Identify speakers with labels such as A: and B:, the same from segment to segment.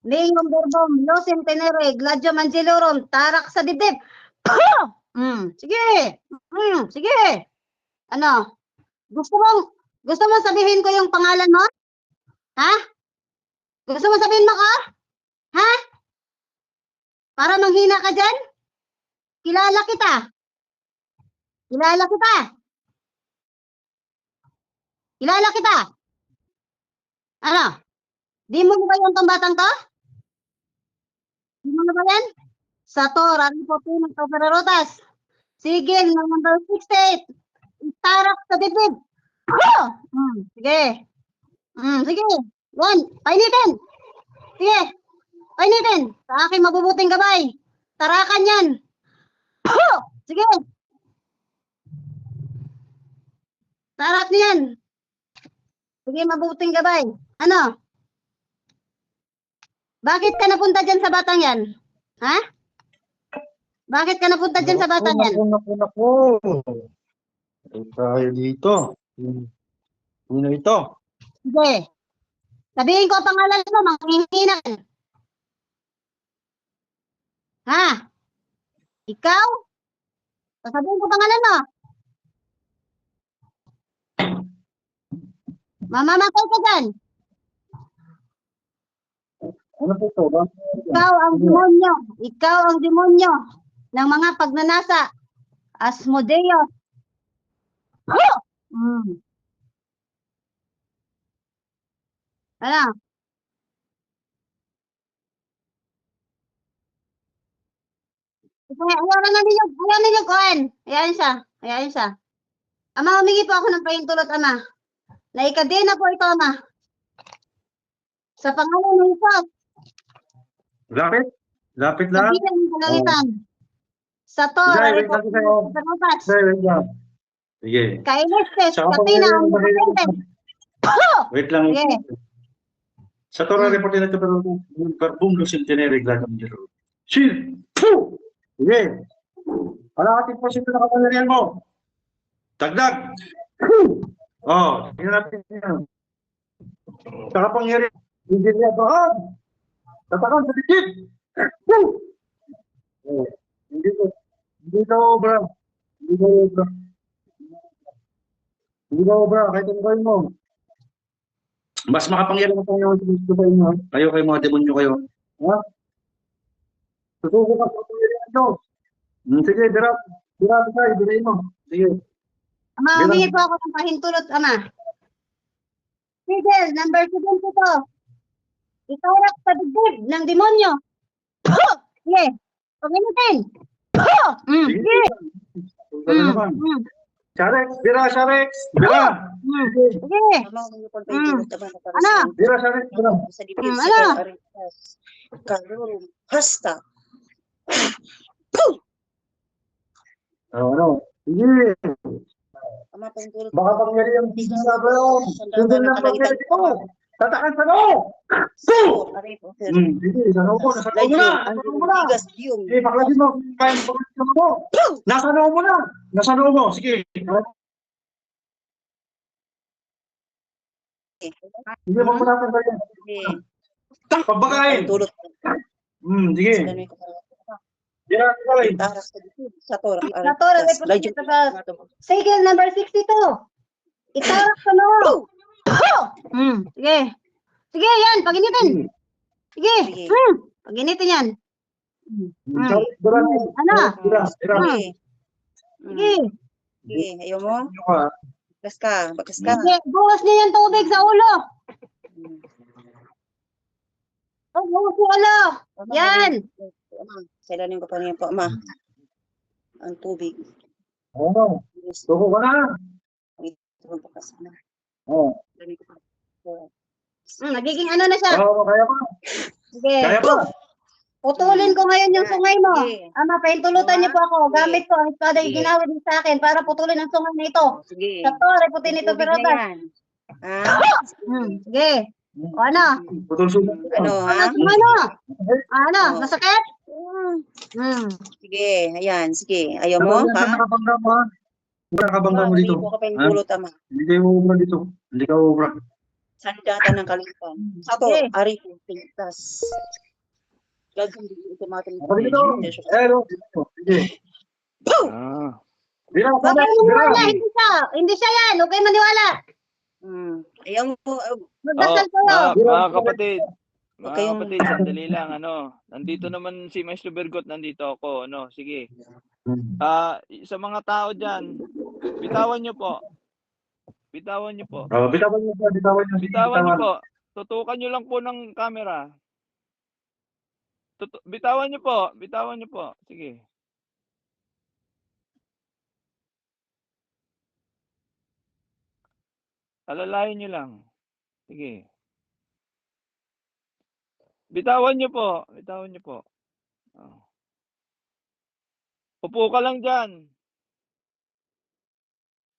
A: Neum verbum losem tenere gladium angelorum tarak sa dibdib. Sige. Sige. Ano? Gusto mo sabihin ko yung pangalan mo? Ha? Gusto mo sabihin mo ko? Ha? Para manghina ka dyan? Kilala kita. Kilala kita. Kilala kita. Ano? Di mo ba yung batang to? Di mo ba yan? Sator, ano po ng Toperarotas? Sigil, number 68. Tarak sa dibdib. Sige. Sige. Yan, painitin. Sige. Painitin. Sa aking mabubuting gabay. Tarakan yan. Sige. Tarak niyan. Sige, mabubuting gabay. Ano? Bakit ka napunta dyan sa batang yan? Ha? Bakit ka napunta dyan sa batang yan?
B: Naku. Ay, tayo dito. Sino ito?
A: Sige. Sabihin ko ang pangalan mo, manghihinan. Ha? Ikaw? Sabihin ko pangalan mo. Mamamatay ka dyan.
B: Ano po ito?
A: Ikaw ang demonyo. Ikaw ang demonyo ng mga pagnanasa. Asmodeus. Ano? Ayaw ninyo kuhan. Ayan siya. Ama, humingi po ako ng pahintulot, Ama. Naikadena po ito, Ama. Sa pangalan ng Jesus.
B: Lapit lang.
A: Sabihin ng kalalitan. Sa to,
B: Wait lang. Sige.
A: Kainestes,
B: Tsaka
A: Katina, ang
B: Wait lang.
A: Sige.
B: Sa Torah report na ito, pero verbum losem tenere gladium angelorum. Shield! Sige. Ano ating posisyon na kapangyarihan mo? Dagdag! Tingnan natin yan. Sa kapangyarihan, hindi niya doon. Tatakan sa dikit! Hindi ka obra. Kahit ano kayo mo. Mas makapangyarihan mo yung gusto sa inyo. Kayo mga demonyo kayo. Ha? Susuko ka sa pangyarihan nyo. Sige, dirap tayo, dirain mo. Sige.
A: Ama, humingi po ako ng pahintulot, Ama. Sigil, number 7 ito. Itarak sa dibdib ng demonyo. Sige. Paginitin. Sige.
B: Sharex, Bira.
A: Sige. Ano?
B: Bira, Sharex, Bira.
A: Ano?
C: Hasta.
B: Ano? Sige. Baka pangyarihan sa bro. Sundin lang pangyarihan ko. Tatakan sa loob. Sige, sa loob mo. Nasa loob mo na. Sige, baklasin mo. Kaya mo pagkakas mo. Nasa loob mo na. Nasa loob mo. Sige. Hindi mo punatan tayo. Pagbagain. Sige.
C: Sa Torah.
A: Sigil, number 62. Itarak sa loob. Sige. Sige, yan. Paginitin. Sige. Paginitin yan. Ano? Sige.
C: Sige, ayaw mo? Bakas ka.
A: Sige, buhos niya yung tubig sa ulo. Buhos sa ulo. Yan.
C: Sailanin ko pa niya po, Ma. Ang tubig.
B: Oo. Tuko ka na.
C: Bakas na.
B: Oo.
A: Nagiging ano na siya.
B: Oo, kaya pa.
A: Sige.
B: Kaya pa.
A: Putulin ko ngayon yung sungay mo.
C: Sige.
A: Ama, pahintulutan niyo po ako. Gamit ko ang espada yung
C: Sige.
A: ginawid niyo sa akin para putulin ang sungay na ito.
C: Sige.
A: Sa to, reputin ito pero Sige. O ano?
B: Putol sumo.
C: Ano, ha?
A: Ano? Masakit?
C: Sige, ayan, sige. Ayaw mo, ha?
B: Nakabangga mo, ha? Nakabangga mo dito.
C: Hindi ko ka pa yung tulot, Ama.
B: Hindi kayo ubra dito. Hindi ka ubra.
C: Sandata ng Kalipan. Sato,
A: Sige.
C: Ari Pintas. Gagawin ito mga
B: Kapatid ito. Hello. Sige.
D: Ah,
B: Bira,
A: Huwag
B: bira,
A: kayo
B: bira.
A: maniwala, hindi siya. Hindi siya yan. Huwag kayo maniwala.
C: Ayaw mo,
A: Magdasal kayo.
D: mga kapatid,
C: Huwag
D: mga
C: kayong-
D: kapatid, sandali lang, nandito naman si Maestro Bergot, nandito ako, sige. Sa mga tao dyan, bitawan nyo po. Bitawan nyo po.
B: Bitawan niyo po, bitawan niyo.
D: Bitawan nyo po. Tutukan nyo lang po ng camera. Bitawan nyo po. Bitawan nyo po. Sige. Alalayan nyo lang. Sige. Bitawan nyo po. Bitawan nyo po. Oh. Upo ka lang dyan.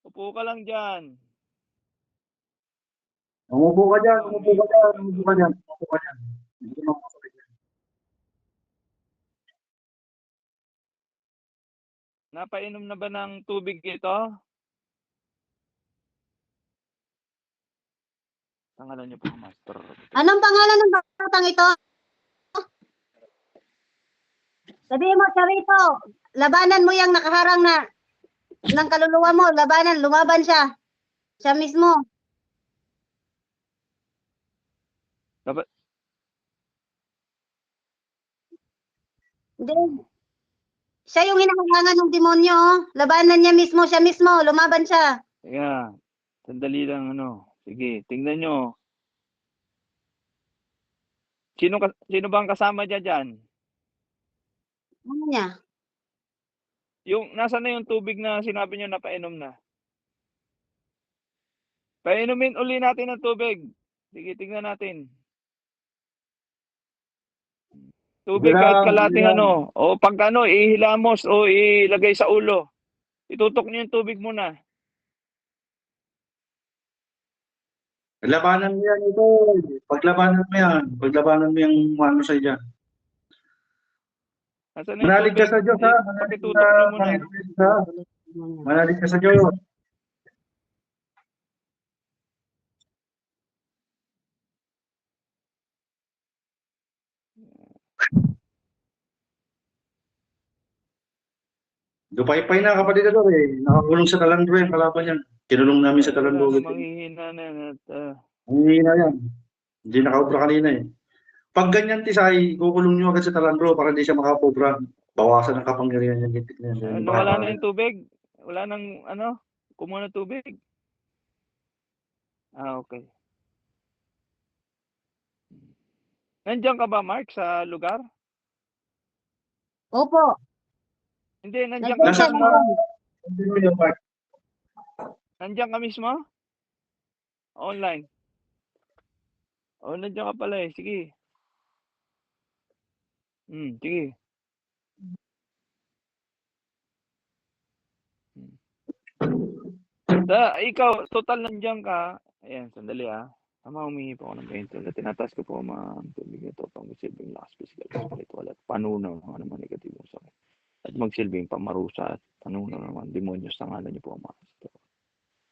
D: Upo ka lang dyan.
B: Umupo ka dyan, umupo ka dyan, umupo ka dyan, umupo ka dyan. Hindi mo makasakit yan.
D: Napainom na ba ng tubig ito? Pangalan niyo po, Master.
A: Anong pangalan ng batang ito? Sabihin mo, Charito, labanan mo yung nakaharang na ng kaluluwa mo. Labanan, lumaban siya. Siya mismo. Hindi. Siya yung hinahangangan ng demonyo. Oh. Labanan niya mismo, siya mismo. Lumaban siya.
D: Teka, sandali lang, Sige, tingnan nyo. Sino bang kasama dyan?
A: Ano niya?
D: Nasaan na yung tubig na sinabi nyo na painom na? Painumin uli natin ng tubig. Sige, tingnan natin. Tubig kahit kalating o pag ihilamos o ilagay sa ulo. Itutok nyo yung tubig muna.
B: Labanan mo yan ito. Paglabanan mo yan. Paglabanan mo yung ano sa'yo dyan.
D: Nasaan na yung
B: Manalig ka
D: tubig?
B: sa Diyos, ha?
D: Pakitutok nyo muna.
B: Manalig ka sa Diyos. Dupay-pay na kapatid ito eh. Nakakulong sa Talandro yung kalaban yan. Kinulong namin sa Talandro.
D: Manghihina na yan at
B: Ang hihina yan. Hindi nakaubra kanina eh. Pag ganyan tisay, kukulong nyo agad sa Talandro para hindi siya makakobra. Bawasan ang kapangyarihan niya. Gintik na yan.
D: wala na yung tubig? Wala nang kumuha ng tubig? Okay. Nandiyan ka ba, Mark, sa lugar?
A: Opo.
D: Hindi, nandiyan
A: Nandiyan
D: ka
A: siya.
D: mismo.
A: Nandiyan.
D: Nandiyan ka mismo? Online. Nandiyan ka pala eh. Sige. Sige. Ikaw, total nandiyan ka. Ayan, sandali humingi po ako ng 20. Tinatas ko po mga tubig ito pang magsilbing lakas physical spiritual at panunaw ng mga negatibong sakit. At magsilbing pamarusa at panunaw ng mga demonyo sa ngalan niyo po ang Master.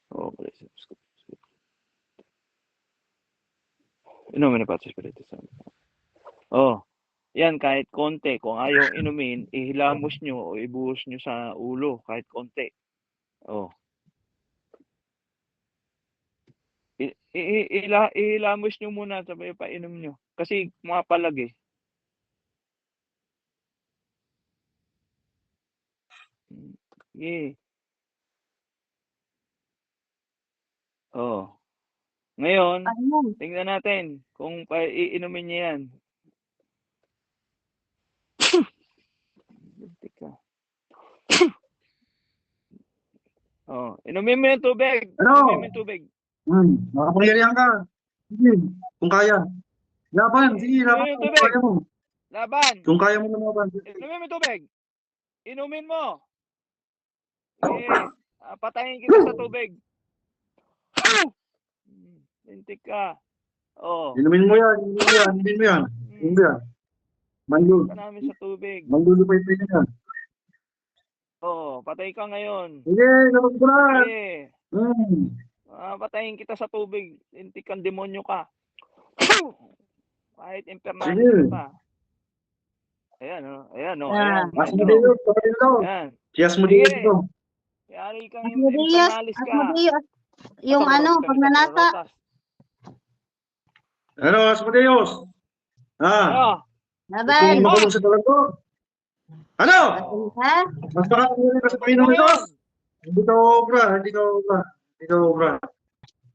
D: Okay. Inumin na pa sa Espiritu Santo. Yan, kahit konti. Kung ayaw inumin, ihilamos nyo o ibuhos nyo sa ulo, kahit konti. Ihilamos nyo muna, sabay painom nyo. Kasi mapalag eh. Sige. Ngayon, tingnan natin kung iinumin niya yan. Inumin mo yung tubig. Inumin mo yung tubig.
B: Makapangyarihan ka. Sige, kung kaya. Laban, sige, laban.
D: Inumin yung
B: Kung
D: tubig.
B: kaya mo.
D: Laban.
B: Kung kaya mo lumaban.
D: Inumin mo yung tubig. Inumin mo. Patayin kita sa tubig. Lintik ka.
B: Inumin mo yan, inumin mo yan. Mandul.
D: Ka namin sa tubig.
B: Mandulupay-pay ka yan.
D: Patay ka ngayon.
B: Sige, napagpunan.
D: Sige. Patayin kita sa tubig. Lintik kang demonyo ka. Kahit impernalis
B: Sige.
D: ka pa. Ayan, oh. Ayan, oh.
A: Ah.
D: Ayan.
B: Mas
D: Ayan,
B: mo
D: oh.
B: dito, kapatid ko.
D: Ayan.
B: Tiyas mo
D: Sige.
B: dito.
D: Yari kang
A: Asmodeus,
D: impernalis ka.
A: Asmodeus. Yung ano, pag nanasa.
B: Ano, Asmodeus?
D: Ano?
B: Gusto
A: Laban.
B: mo makulong sa talag ko? Ano?
A: Ha?
B: Mas makakulunin ka sa Panginoon Diyos? Hindi ka obra, hindi ka obra. Hindi ka obra.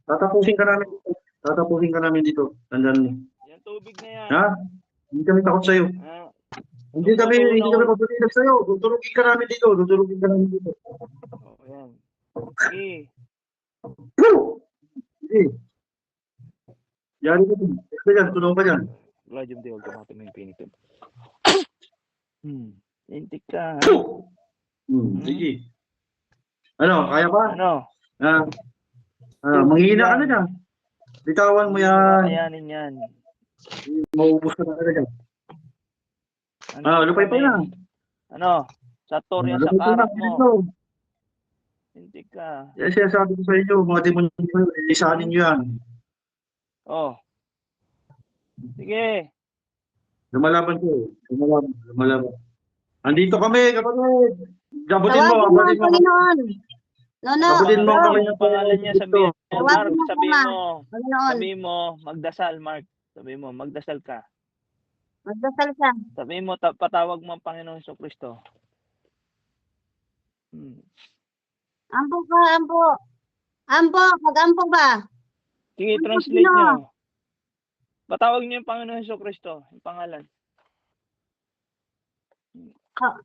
B: Tatapusin ka namin dito. Tatapusin ka namin dito. Tandaan mo.
D: Yan tubig na yan.
B: Ha? Hindi kami takot sa'yo.
D: Ah,
B: Hindi kami papalinag sa'yo. Dudurugin ka namin dito. Dudurugin ka namin dito.
D: oh, ayan. Sige.
B: Sige. Yari ka dun. Ito dyan, tulong ka dyan.
D: Vladium de Olgamate mo yung pinito. Lintik ka.
B: Sige. Ano, kaya ba?
D: Ano?
B: Manghihina ka na dyan. Bitawan mo yan.
D: Kakayanin yan.
B: Maubos ka na dyan. Lupay pa yan.
D: Ano? Sa torya sa
B: Lupay pa
D: karat
B: yan.
D: mo.
B: Dito.
D: Lintik ka.
B: Yan siya sabi ko sa inyo, mga demonyo, isanin nyo yan.
D: Oh. Sige.
B: Lumalaban ko. Lumalaban. Andito kami, kapatid. Gabutin mo,
A: Tawagin mo ang
B: gabutin mo.
A: Panginoon. No.
B: Gabutin mo ang
D: Ano
B: kami
D: yung pangalan niya? Sabihin mo,
A: Tawagin
D: Mark.
A: mo,
D: Sabihin
A: Ama.
D: mo.
A: Panginoon.
D: Sabihin mo, magdasal, Mark. Sabihin mo, magdasal ka.
A: Magdasal ka.
D: Sabihin mo, patawag mo ang Panginoon Jesucristo.
A: Ampo ka, ampo. Ampo, mag-ampo ba?
D: Sige,
A: Ano
D: translate
A: sino?
D: nyo. Patawag niyo yung Panginoon Jesucristo, yung pangalan.
A: Ah.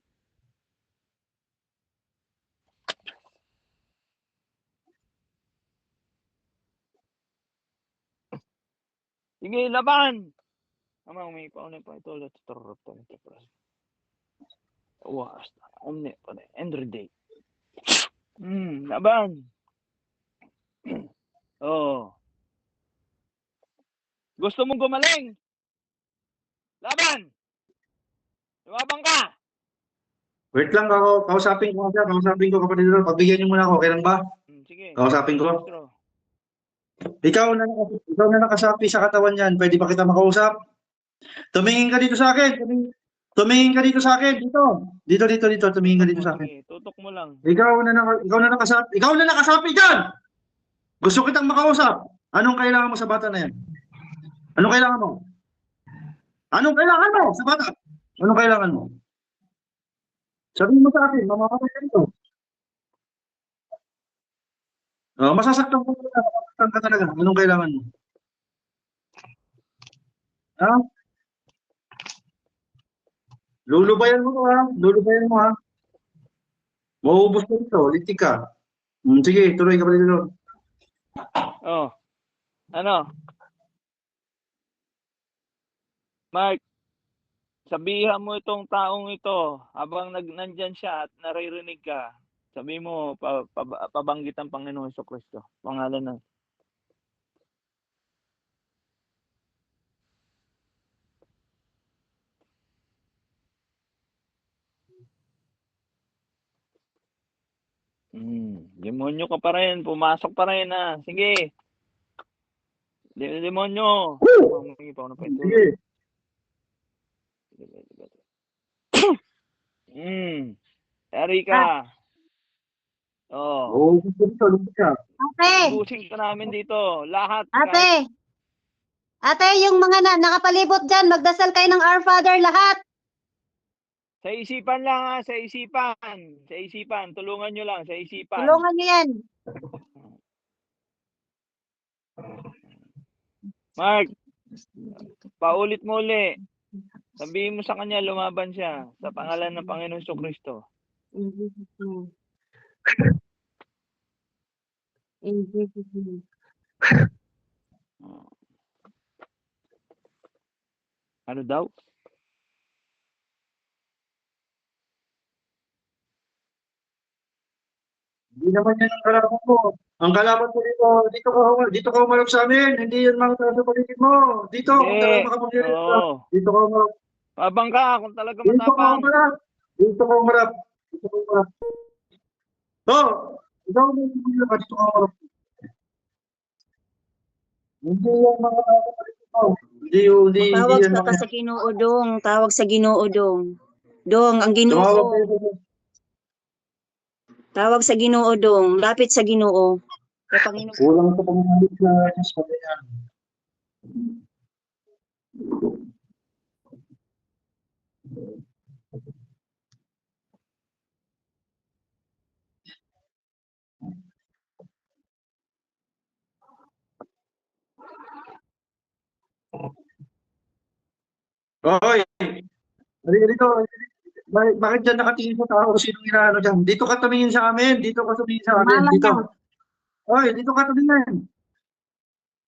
D: Sige, laban! Ama, may paunay pa ito. Let's turp to ito. Was, omne, every day. Laban! Oh. Gusto mong gumaling? Laban! Lumabang ka!
B: Wait lang ako, kausapin ko kapatid ko. Pagbigyan niyo muna ako, kailan ba?
D: Sige.
B: Kausapin ko.
D: Maestro.
B: Ikaw na nakasapi sa katawan niyan, pwede ba kita makausap? Tumingin ka dito sa akin. Tumingin ka dito sa akin. Dito. Tumingin ka dito sa akin.
D: Sige, tutok mo lang.
B: Ikaw na nakasapi diyan. Gusto kitang makausap. Anong kailangan mo sa bata na yan? Anong kailangan mo? Anong kailangan mo sa bata? Anong kailangan mo? Sabihin mo sa akin, mamamatay ka dito. Masasaktan ka talaga. Anong kailangan mo? Ha? Lulubayan mo ha. Mauubos ka dito, litik ka. Sige, tuloy ka pa dito.
D: Oh. Ano? Mark, sabihan mo itong taong ito habang nandyan siya at naririnig ka. Sabi mo, pabanggit ang Panginoon Jesucristo. Pangalan na. Demonyo ka pa rin. Pumasok pa rin ha. Sige. Demonyo. Humingi pa ako ng pintura.
B: Sige.
D: Eri ka. Oh.
B: Mauubos ka dito, litik ka.
A: Ate,
D: Busing ka namin dito. Lahat.
A: ate, yung mga nakapalibot dyan, magdasal kayo ng Our Father lahat.
D: Sa isipan lang ha. Sa isipan. Tulungan nyo lang. Sa isipan.
A: Tulungan nyo yan.
D: Mark. Paulit mo uli. Sabihin mo sa kanya, lumaban siya sa pangalan ng Panginoon Jesucristo.
A: In Jesus' name. In Jesus' name.
D: Ano daw?
B: Hindi naman yan ang kalaban ko. Ang kalaban ko dito ka umarap sa amin. Hindi yan mga tao sa paligid mo. Dito, kung talaga makapaglirin ka.
D: Oo.
B: Dito ka umarap.
D: Mabang ka kung talaga
B: Dito ka
D: matapang.
B: umarap. Dito ka umarap. Oh, ikaw mo yung ka. Dito ka umarap. Hindi yung mga tao. Hindi
C: Tawag
B: yan
C: ka
B: mga.
C: sa Ginoo, Dong. Tawag sa Ginoo, Dong. Dong, ang Ginoo.
B: Tumawag kayo.
C: Tawag sa Ginoo, Dong. Lapit sa Ginoo. Kay Panginoon.
B: Kulang sa pamamalit sa Diyos pa yan. Hoy, dito. Bakit dyan nakatingin sa tao? Sinong inaano dyan? Dito ka tumingin sa amin. Dito ka tumingin sa amin.
A: Mama
B: Dito.
A: niya.
B: Hoy, dito ka tumingin.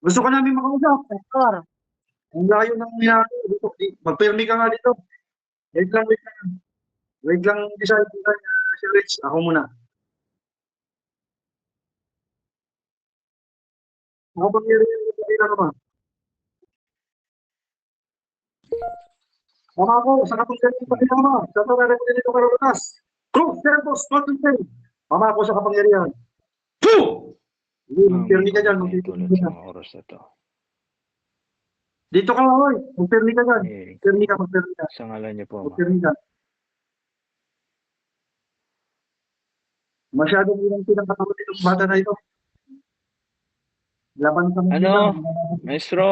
B: Gusto ka namin makausap.
A: Pastor.
B: Ang layo ng inaano. Dito. Magpirmi ka nga dito. Wait lang. Wait lang, decide si Rich. Ako muna. Ako pag nire-real naman. Mama ko, sa kapangyarihan pa rin mama. Sa pangalan ko dito karulutas. Cruz, Santos, Patrinsen. Mama ko sa kapangyarihan. Poo! Hindi, magpirmi ka dyan.
D: Tulad sa mga oras na to.
B: Dito ka, hoy. Magpirmi ka dyan.
D: Eh,
B: Magpirmi ka.
D: sa ngalan niyo po, Ama.
B: Magpirmi ka. Masyadong ilang pinagkakaroon itong bata na ito. Laban sa mga
D: Ano?
B: ilang.
D: Maestro,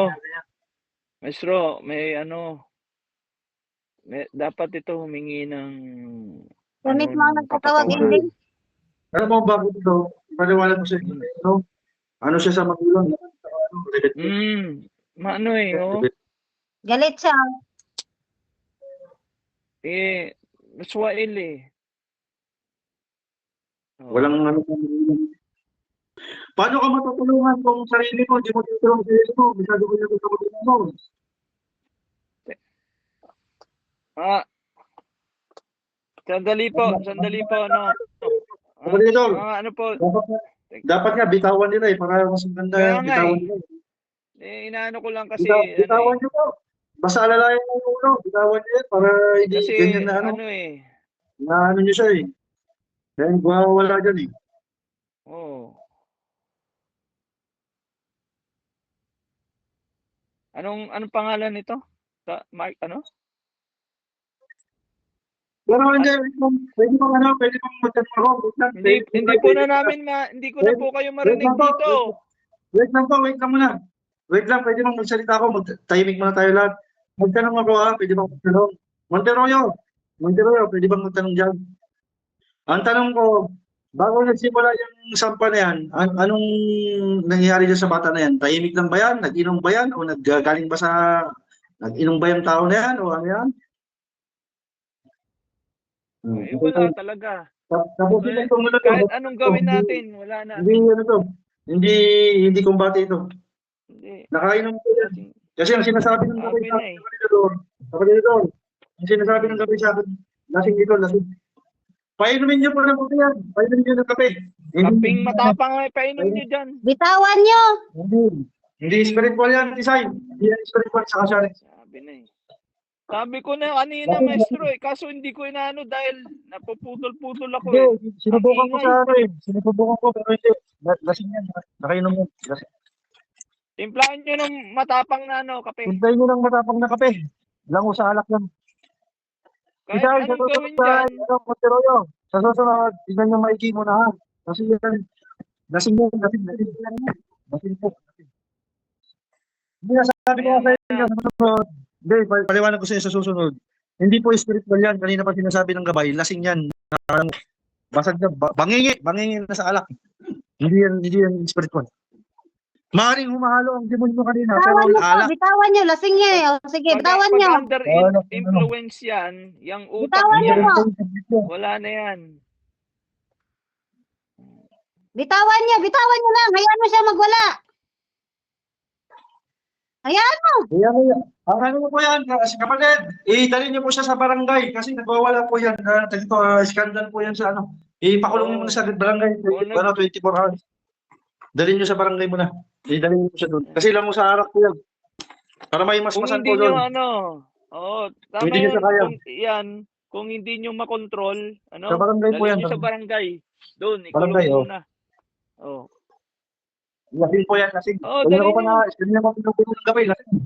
D: dapat ito humingi ng
A: Permit mo
D: ng
A: nagtatawag
D: kapatawaran.
A: hindi.
B: Alam mo, bakit ito? Paliwanag ko sa inyo. Ano siya sa magulang?
D: Maano oh.
A: Galit siya.
D: Maswail eh. Oh.
B: Walang ano sa magulang. Paano ka matutulungan kung sarili mo, hindi mo tutulong sa sarili mo? Masyado ko yung sa magulang mo.
D: Sandali po, ano.
B: Kapatid Idol,
D: Ano po,
B: dapat nga bitawan nila para mas maganda
D: Kaya nga
B: bitawan
D: eh.
B: nila.
D: Inaano ko lang kasi,
B: Bitawan nyo po. Basta alalayan mo yung ulo. Bitawan nyo para hindi
D: kasi
B: ganyan na ano. Na ano nyo siya eh. Kaya wala dyan eh.
D: Oh. Anong pangalan nito? Mark, ano?
B: Pero hindi, pwede pang magtanong ako.
D: Hindi po na namin hindi ko na po kayo marinig dito.
B: Wait lang muna. Wait lang, pwede bang magsalita ako, mag-timing muna tayo lahat. Magtanong ako pwede bang magtanong? Monteroyo, pwede bang magtanong dyan? Ang tanong ko, bago nagsimula yung sampa na yan, anong nangyayari dyan sa bata na yan? Tahimik lang ba yan? Nag-inom ba yan? O nag-galing ba sa, nag-inom ba yung tao na yan? O ano yan?
D: Wala talaga.
B: Tapos
D: Kahit anong gawin natin, wala na.
B: Hindi kumbate ito.
D: Hindi.
B: Nakainom ko yan. Kasi ang sinasabi ng gabi sa akin, kapatid doon, ang sinasabi ng gabi sa akin, lasing dito. Painumin niyo po ng kape yan. Painumin niyo ng kape.
D: Kaping matapang ay painom niyo dyan.
A: Bitawan niyo.
B: Hindi spiritual yan, design. Hindi yan spiritual sa kasari.
D: Sabi na eh. Sabi ko na kanina, maestro kaso hindi ko inaano dahil napuputol-putol ako eh.
B: Sinubukan ko sa ano eh. Sinubukan ko pero hindi. Lasing yan. Nakainom yan.
D: Timplahan nyo ng matapang na kape.
B: Hintayin nyo ng matapang na kape. Lang sa alak yan.
D: Kahit anong gawin dyan.
B: Monteroyo, sa susunod, tignan nyo maigi mo na ha. Kasi yan, lasing po. Hindi nasabi ko sa inyo sa susunod. Hindi, paliwanag ko sa inyo sa susunod. Hindi po spiritual yan. Kanina pa sinasabi ng gabay, lasing yan. Basag na, bangingi na sa alak. Hindi yan spiritual. Maaaring humahalo ang demonyo kanina, pero alak.
A: Bitawan niyo, lasing niya eh. O, sige, bitawan niyo.
D: Pag under influence yan, yung utak
A: Bitawan
D: niya,
A: niyo.
D: wala na yan.
A: Bitawan niyo lang. Hayaan mo siya magwala. Hayaan mo.
B: Ang ano po yan, kapatid, idalhin niyo po siya sa barangay kasi nagwawala po yan. Skandal po yan sa ano. Ipakulong niyo muna sa barangay, 24 hours. Dalhin niyo sa barangay muna. Idalhin niyo siya doon. Kasi lang mo sa harap po yan. Para may masmasan po doon.
D: Tama
B: Hindi niyo siya kaya.
D: Kung hindi niyo makontrol,
B: Sa barangay po yan.
D: dalhin niyo sa barangay. Doon,
B: Barangay,
D: ikulong muna.
B: Lasing po yan, lasing.
D: Oo,
B: Kanina ko
D: dali
B: pa
D: niyo.
B: kanina ko pinupulong ng gabi, lasing.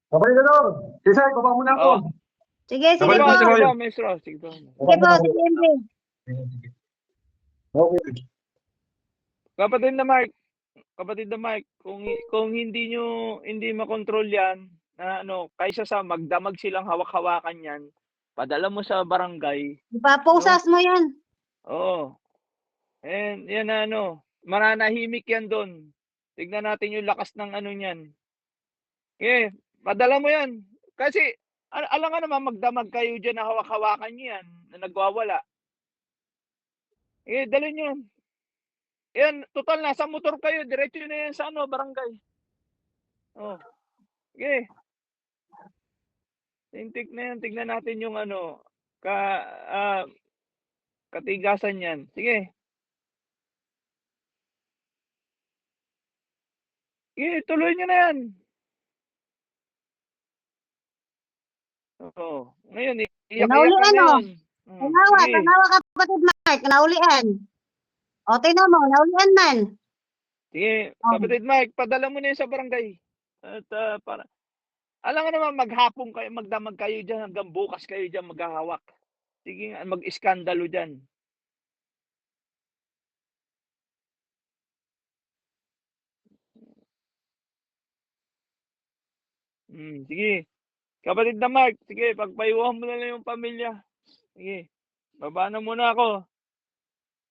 B: Kapatid ano? Sisay, baba muna ako.
D: Oo.
A: Sige, sige
B: Kapatid
A: po.
B: ano,
D: Sige
B: sige.
D: po, Maestro. Sige po.
A: Sige po, sige, MJ.
B: Okay.
D: Kapatid na Mark, kung hindi makontrol 'yan, na ano, kaysa sa magdamag silang hawak-hawakan 'yan, padala mo sa barangay,
A: Ipapusas mo yan.
D: oo. And 'yan na ano, mananahimik 'yan do'n. Tignan natin yung lakas ng ano niyan. Padala mo 'yan. Kasi alangan naman magdamag kayo diyan na hawak-hawakan niyo 'yan, na nagwawala. Dalhin niyo. 'Yan, tutal nasa motor kayo, diretso na 'yan sa ano, barangay. Oh, sige. Tintik na 'yan, tignan natin yung ano, ah, katigasan niyan. Sige. Sige, tuloy niyo na 'yan. Oo. Ngayon, iyak-iyak ka
A: Naulian,
D: na
A: oh.
D: 'yun.
A: Tanawa,
D: Sige.
A: tanawa kapatid Mark, naulian. O, tingnan mo, naulian man.
D: Sige,
A: Oh.
D: kapatid Mike, padala mo na 'yan sa barangay. At, para alangan naman maghapon kayo, magdamag kayo diyan hanggang bukas kayo diyan maghahawak. Sige nga, mag-iskandalo diyan. Sige. Kapatid na Mark, sige, pagpayuhan mo na lang yung pamilya. Sige, baba na muna ako.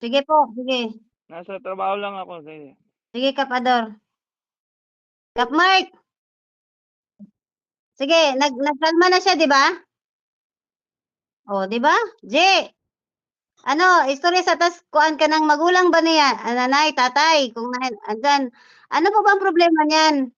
A: Sige po, sige.
D: Nasa trabaho lang ako. Sige.
A: Sige, Kapador. Kap Mark. Sige, nagkalma na siya, di ba? O, di ba? J. Ano, istorya sa tas kuan ka ng magulang ba niya? Nanay, tatay, kung andyan. Ano po bang problema niyan?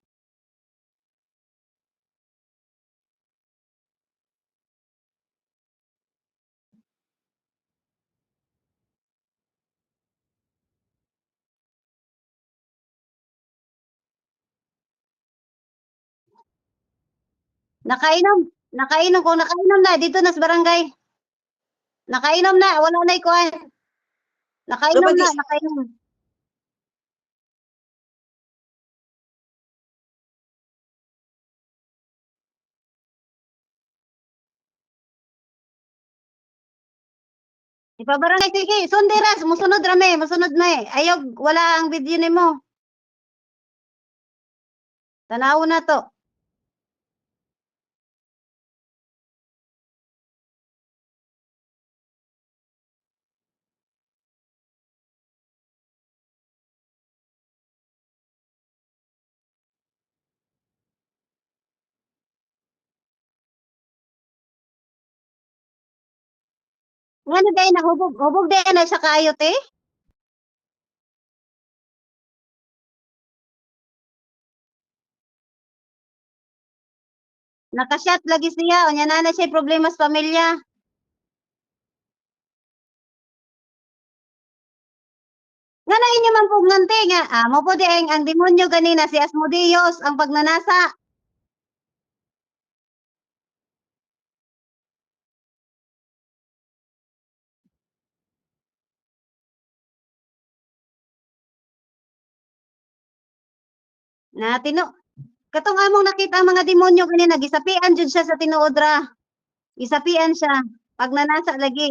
A: Nakainom, kung nakainom na, dito na sa barangay. Nakainom na, wala na ikuan. Nakainom na,
C: Kapatid,
A: nakainom. Ipabarangay, sige, sundiras, musunod rame, musunod na eh. Ayog, wala ang video ni mo. Tanaw na to. Ngano day na hubog day na sa kaayot eh. Nakasyat lagi siya, unya na siya problema sa pamilya. Nga na inyo man pugnante nga, mo po di ang demonyo ganina si Asmodeus ang pagnanasa. Na katong among nakita ang mga demonyo ganina, gisapian jud siya sa tinuod ra. Gisapian siya, pagnanasa lagi.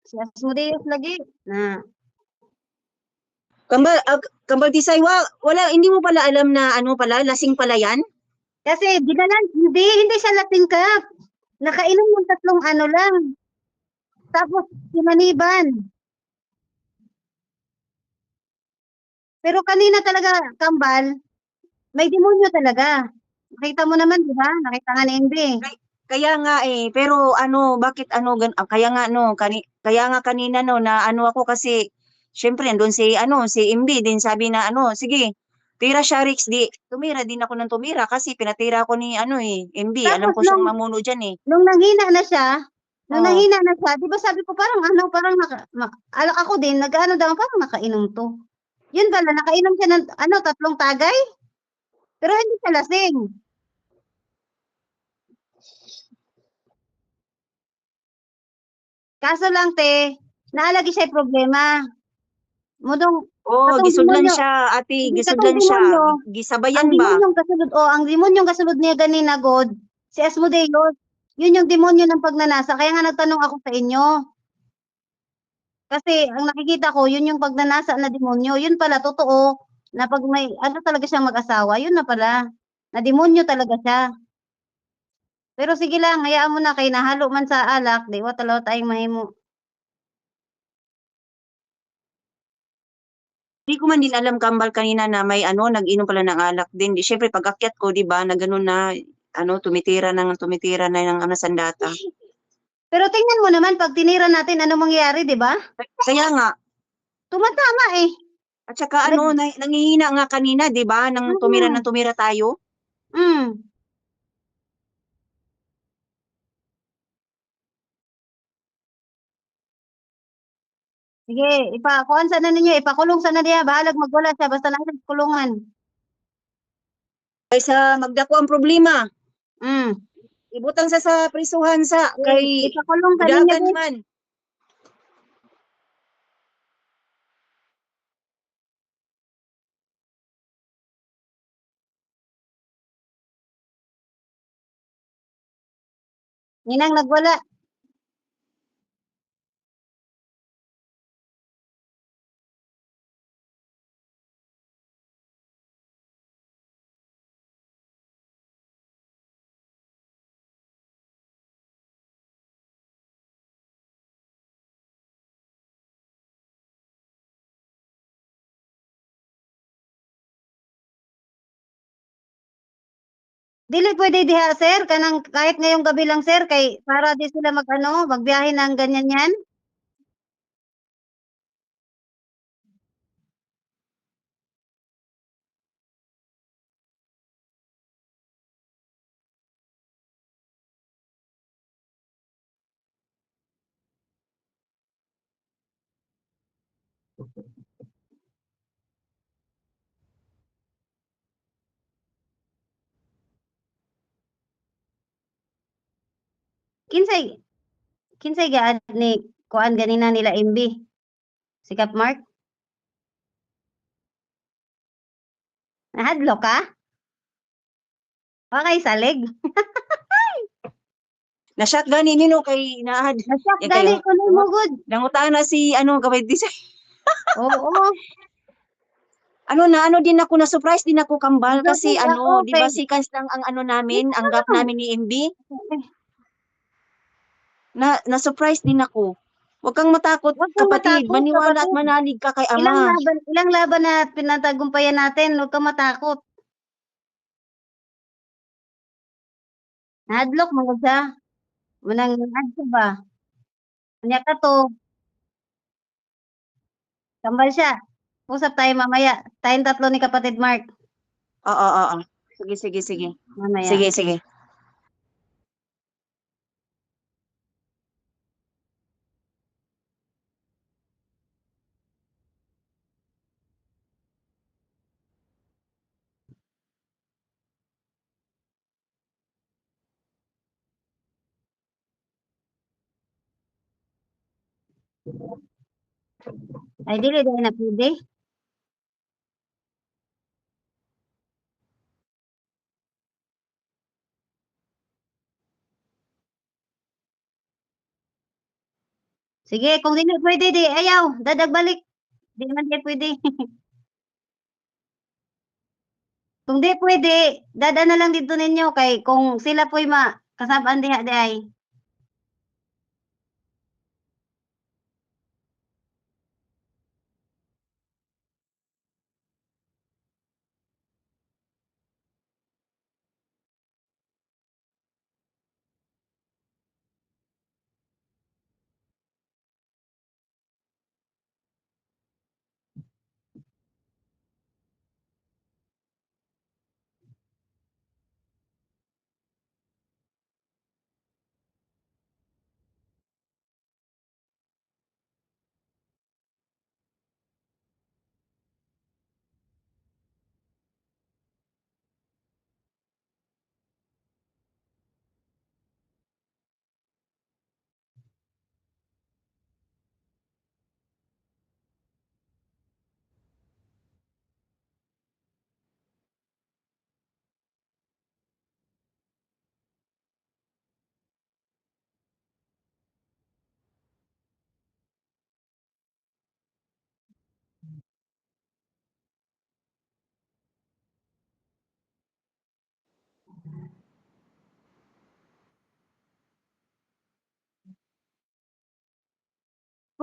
A: Si Asmodeus lagi. Na.
C: Kambal Tisay, wala, hindi mo pala alam na ano pala, lasing pala yan?
A: Kasi hindi siya lasing kap. Nakainom ng 3 ano lang. Tapos sinaniban. Pero kanina talaga, kambal, may demonyo talaga. Nakita mo naman, di ba? Nakita nga ni Indy.
C: Kaya nga pero ano, bakit ano, kaya nga no, kaya nga kanina no, na ano ako kasi, syempre, andun si MB din sabi na ano, sige, tira siya Rix, tumira din ako ng tumira kasi pinatira ko ni MB, alam
A: Tapos
C: ko siyang mamuno dyan
A: nung nanghina na siya,
C: Oo.
A: di ba sabi ko parang ako din, nag-ano daw, parang nakainom to. Yun pala, nakainom siya ng 3 tagay. Pero hindi siya lasing. Kaso lang te, naalagi siya problema. Mudong
C: Oh,
A: katong
C: gisudlan
A: demonyo,
C: siya, ate,
A: hindi katong
C: gisudlan siya.
A: demonyo, ang
C: Gisabayan ba?
A: demonyong kasulod ang demonyong kasulod niya ganina God, si Asmodeus. Yun yung demonyo ng pagnanasa. Kaya nga nagtanong ako sa inyo. Kasi ang nakikita ko, yun yung pagnanasa na demonyo. Yun pala, totoo, na pag may, ano talaga siyang mag-asawa, yun na pala, na demonyo talaga siya. Pero sige lang, hayaan mo na, kay nahalo man sa alak, di wa talaw tayong mahimo.
C: Hindi ko man din alam kambal kanina na may ano, nag-inom pala ng alak din. Di, syempre, pag akyat ko, di ba, na gano'n na, ano, tumitira na ng ano, sandata.
A: Pero tingnan mo naman, pag tinira natin, ano mangyayari, di ba?
C: Kaya nga,
A: Tumatama eh.
C: at saka ano, nangihina nga kanina, di ba, nang tumira
A: Mm.
C: na tumira tayo.
A: Mm. Sige, kuhaan sana ninyo, ipakulong sana niya, bahalag magwala siya, basta lang sa kulungan.
C: Kaysa magdako ang problema.
A: Mm.
C: Ibutang sa prisuhan sa, kay
A: Ipakulong sa ninyo,
C: dagan
A: babe.
C: man.
A: Ninang nagwala. Dili pwede diha, sir, kanang kahit ngayong gabi lang, sir, kay para di sila mag-ano, magbiyahe ng ganyan yan. Kinsay, kinsay gaad ni kuan ganina nila MB. Sikap Mark. Nahadlo ka? Okay, salig.
C: Na-shot gani nino kay naad.
A: Nasyak
C: Ya
A: gali
C: kayo.
A: ko na mo good.
C: Nangutaan na si ano gaway di sa
A: Oo.
C: ano din ako na surprise din ako kambal kasi
A: Nagugod ako,
C: ano, 'di ba
A: kay
C: seconds lang ang ano namin, ang gap namin ni MB. Na surprise din ako. Huwag kang matakot
A: Huwag kang
C: kapatid,
A: matakot,
C: maniwala at
A: kapatid.
C: manalig ka kay Ama.
A: Ilang laban na pinatagumpayan natin, huwag kang matakot. Nahadlok mo siya. Munang adto ba? Kanya ka to, kambal siya. Usap tayo mamaya. Tayong tatlo ni kapatid Mark.
C: Oo, oo. Sige, sige, sige.
A: Mamaya.
C: Sige, sige.
A: Ay, dili dahil na pwede. Sige, kung dili pwede, di ayaw. Dadag balik. Di man di pwede. Kung di pwede, dada na lang dito ninyo kay kung sila po'y kasabaan diha di ay.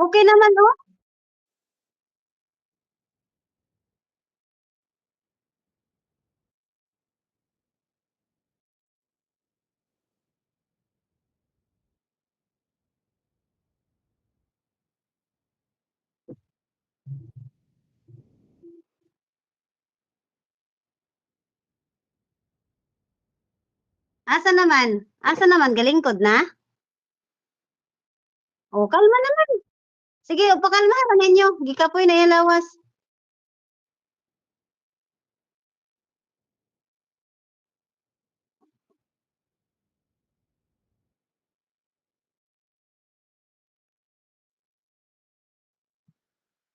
A: Okay naman, oh. Asa naman? Asa naman? Galingkod na? Oh, kalma naman. Sige, pakalma ra ninyo. Gikapoy na yung lawas.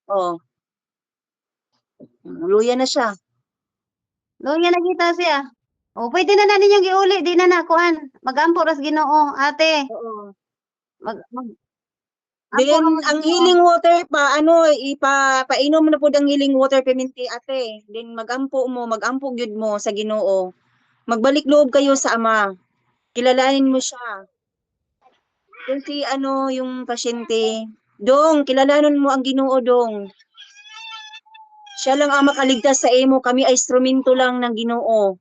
C: Oh, luya na siya.
A: Luya na kita siya. Oh, pwede na ninyong giuli. Di na nakuan. Magampo ras Ginoo, ate.
C: Oo.
A: Mag
C: Then,
A: ampo ra
C: ang
A: Ginoo.
C: healing water painom na po ang healing water peminti ate. Then, magampo gyud mo sa Ginoo. Magbalik loob kayo sa Ama. Kilalanin mo siya. Then yung pasyente, Dong, kilalanon mo ang Ginoo, Dong. Siya lang ang makaligtas sa imo, kami ay instrumento lang ng Ginoo.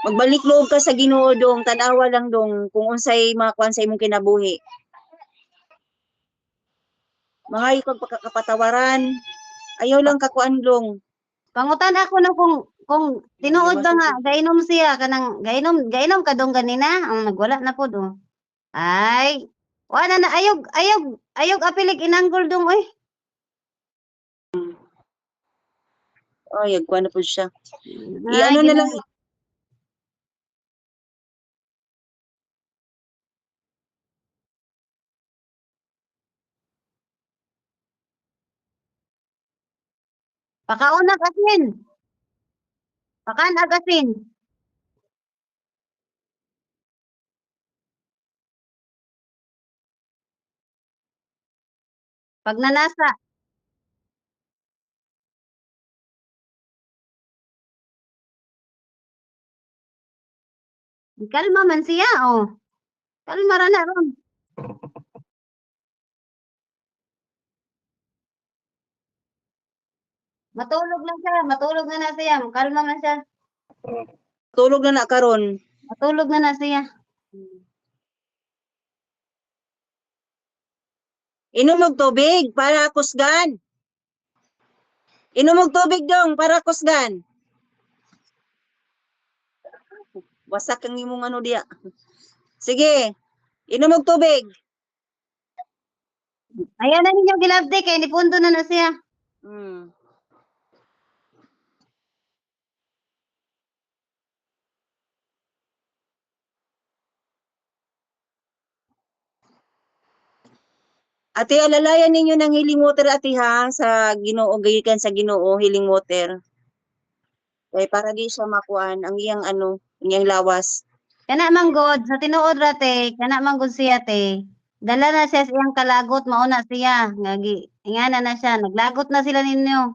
C: Magbalik loob ka sa Ginoo, Dong, tanawa lang, Dong, kung unsay makuan sa imong kinabuhi. Mga ipagpakapatawaran, ayaw lang kakuan, Dong.
A: Pangutan ako na kung tinuod ba nga gainom siya gainom ka dong ganina. Ang nagwala na pud oh. Ay, wala na ayog apilig inanggol dong oy.
C: Ay, agkuan na po siya.
A: Ay,
C: I-ano na lang,
A: pakaunag asin. Pakanag asin. Pag nanasa, kalma man siya oh. Kalma ra na ron. Matulog na siya, kalma man siya.
C: tulog na karon.
A: Matulog na siya.
C: Inom og tubig para kusgan. Inom og tubig, Dong, para kusgan. Wasak ang imong ano diya. Sige, inom og tubig.
A: Ayan na ninyo gilabdi kay nipunto na siya.
C: Hmm. Ate, alalayan ninyo ng healing water, ate, ha? Sa Ginoo, gayikan sa Ginoo, healing water. Kay para di siya makuan ang iyang ang iyang lawas.
A: Kana manggod sa tinuod ra te, kana manggod siya te. Dala na siya sa iyang kalagot, mauna siya. Ingana na siya, naglagot na sila ninyo.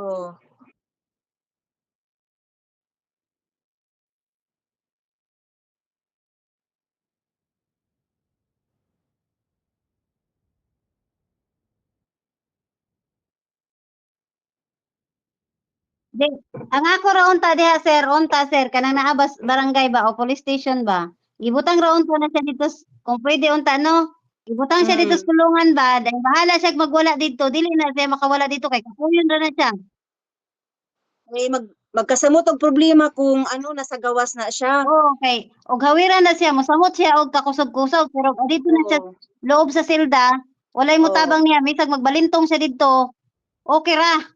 C: Oh.
A: Di, ang ako ra unta diha sir, kanang naabas barangay ba o police station ba? Gibutang ra unta na siya dito, kung pwede unta no. Gibutang siya dito sa kulungan ba, dahil bahala siya magwala dito, dili na siya makawala dito kay kapuyon ra na siya.
C: Eh, magkasamot og problema kung nasa gawas na siya.
A: Oo, kay og hawiran na siya, mosamot siya og kakusog-kusog pero dito na siya
C: Oo.
A: loob sa silda, walay
C: Oo.
A: motabang niya, bisag magbalintong siya didto. Okay ra.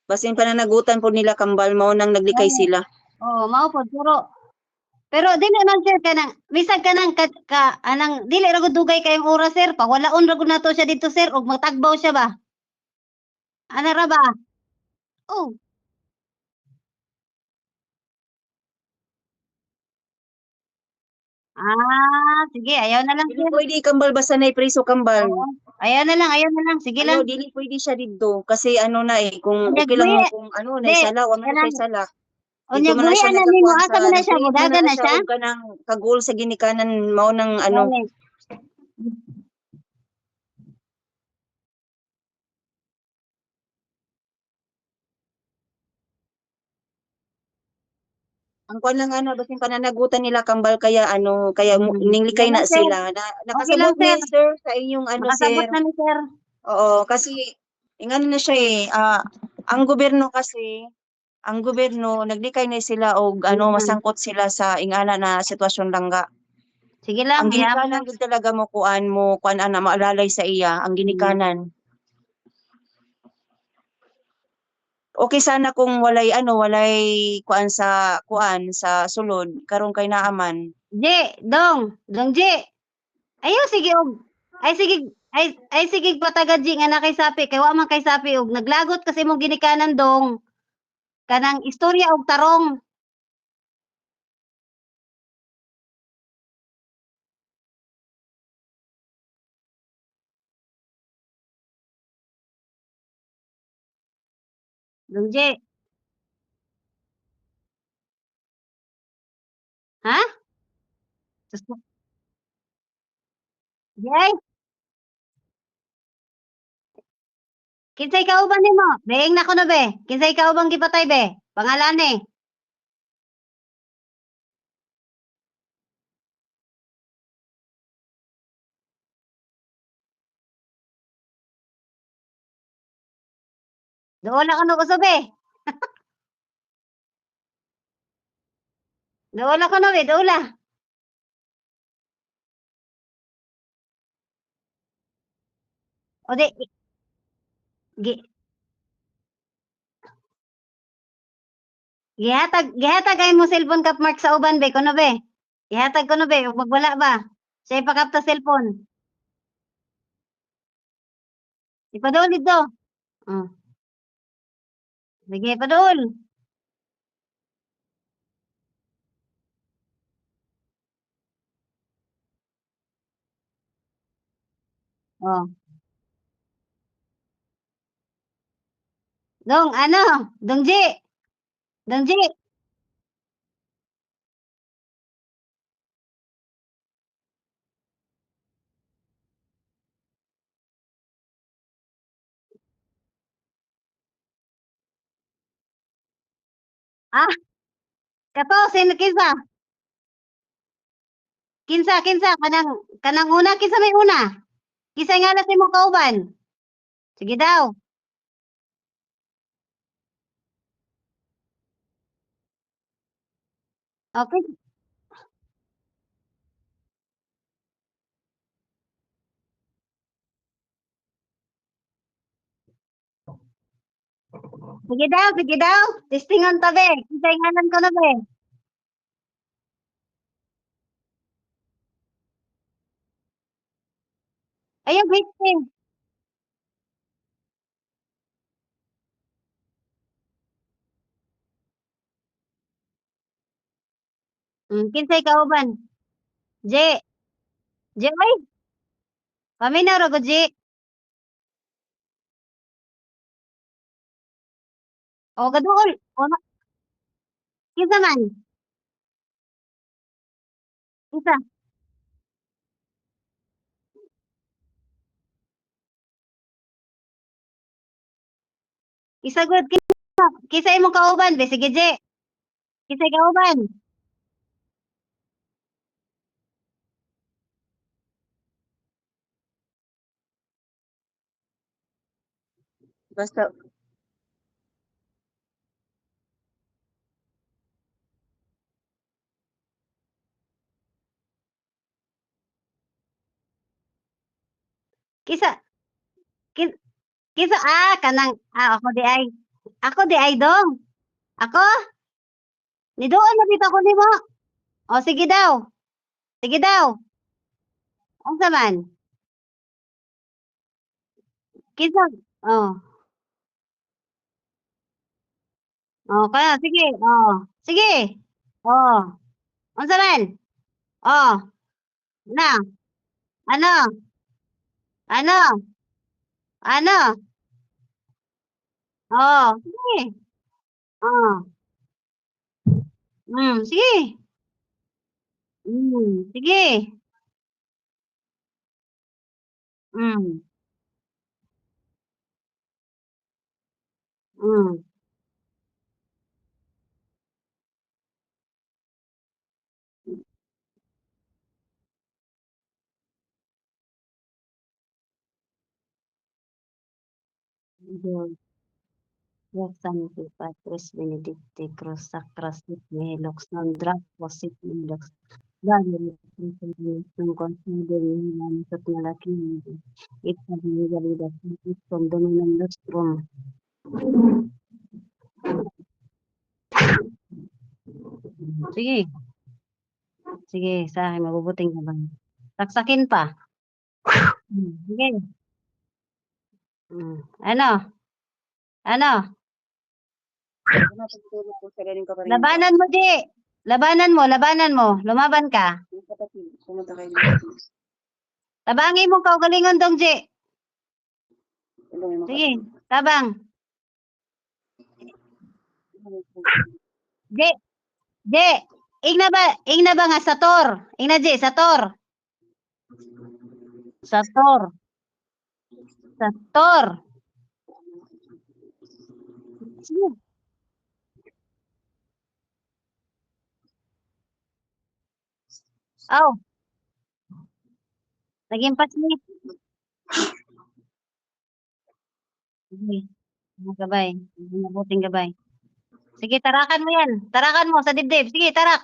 C: Basin pananagutan po nila kambal mao nang naglikay
A: Oo.
C: sila.
A: Oo, mao pod pero dili man sir kanang bisag kanang anang dili ra gud dugay kayong oras sir, pawalaon ra gud nato siya dito sir og matagbaw siya ba. Ana ra ba? Oh, Sige, ayaw na lang,
C: Dili
A: sir.
C: pwede kambal basta nay preso kambal.
A: Oo. Ayaw na lang. Sige lang.
C: Dili pwede siya didto kasi ano na kung
A: Unya,
C: okay lang
A: guhi.
C: mo kung ano
A: Di,
C: naisala, wa man na
A: kanang,
C: siya isala.
A: unya,
C: Dito man na
A: guhi,
C: siya
A: ana nimo,
C: nagakuan
A: asa
C: sa
A: mo na siya,
C: nag-create man
A: budagan
C: na
A: na
C: siya
A: siya?
C: og kanang kagol sa ginikanan mao nang ano.
A: Gani.
C: Ang kuan lang ano basin pananagutan nila kambal kaya ano kaya
A: Sige
C: ninglikay
A: lang,
C: na
A: sir.
C: sila.
A: Okay lang,
C: Nakasabot
A: sir.
C: mi sir sa inyong ano
A: Nakasabot
C: sir.
A: na ni sir.
C: Oo, kasi ingano na siya ang gobyerno kasi ang gobyerno naglikay na sila og ano masangkot sila sa ingana na sitwasyon langga.
A: Sige lang,
C: Ang
A: hayaan mo
C: ginikanan
A: lang.
C: gud talaga mo kuan ana maalalay sa iya ang ginikanan. Okay sana kung walay kuan sa sulod karon kay naaman.
A: Dong, J. Ayaw, sige, og. Ay, sige, patagad, G, nga na kay sapi. Kay wa man kay sapi, og. Naglagot kasi mong ginikanan, dong. Kanang istorya og tarong. Dong, J. Ha? Sus- Jay, kinsay kauban nimo? Being na ko na, be. Kinsay kaubang gipatay, be. Pangalan eh. Doon ako no be. Doon ako no, be. Doon. O di, gi, gihatag ay mo cellphone kap mark sa uban, be. Kuno, be. Ihatag ko no, be. Ug magwala ba? Siya ipakap ta cellphone. Ipadol dito. Oh. Sige, padol. Oh. Dong, ano? Dong Ji. Dong Ji. Ah, kato, sino kinsa? Kinsa, kanang una, kinsa may una? Kinsa nga na si mo kauban? Sige daw. Okay. Sige daw. Testingon ta, be. Kinsa ngalan ko na, be. Ayun, victim. Kinsay kauban? Je. Je, oy. Paminaw ra ko, Je. O, gaduol. O, kinsa man? Kinsa? Isagod, kinsa imong kauban, be. Sige, Je. Kinsay kauban?
C: Basta
A: Kinsa? Kin, kinsa? Ako di ay, dong. Ako? Nidoon na dito ko nimo. O, sige daw. Sige daw. Unsa man? Kinsa? Oh. Oh, kaya sige. Oh. Sige. Oh. Unsa man? Oh, na. Ano? Ano? Ano? Oh, sige. Oh. Sige. Sige. Hmm, hmm. Dios, Dios Sancti Patris Benedicti Crus Sacra Sit Helix Non Dracos Sit Helix Daniel Nung Consider Hilan sa Malaki It Navigalidad It Dominum Nostrum. Sige. Sige, sa akin mabubuting gabay. Saksakin pa. Sige. Ano? Ano?
C: Matutulog po sa galing ka pa rin.
A: Labanan mo, Di. Labanan mo. Lumaban ka.
C: Yung kapatid, pumunta kayo dito.
A: Tabangin mo kaugalingon dong, Di.
C: Ano yung mga
A: Sige, tabang. Di. Di. Ingna ba nga sa tor? Ingna, Di, sa tor. Sa tor. Sa tor. Sige. Oh. Naging paslit. Sige. Gabay. Mabuting gabay. Sige, tarakan mo yan. Tarakan mo sa dibdib. Sige, tarak.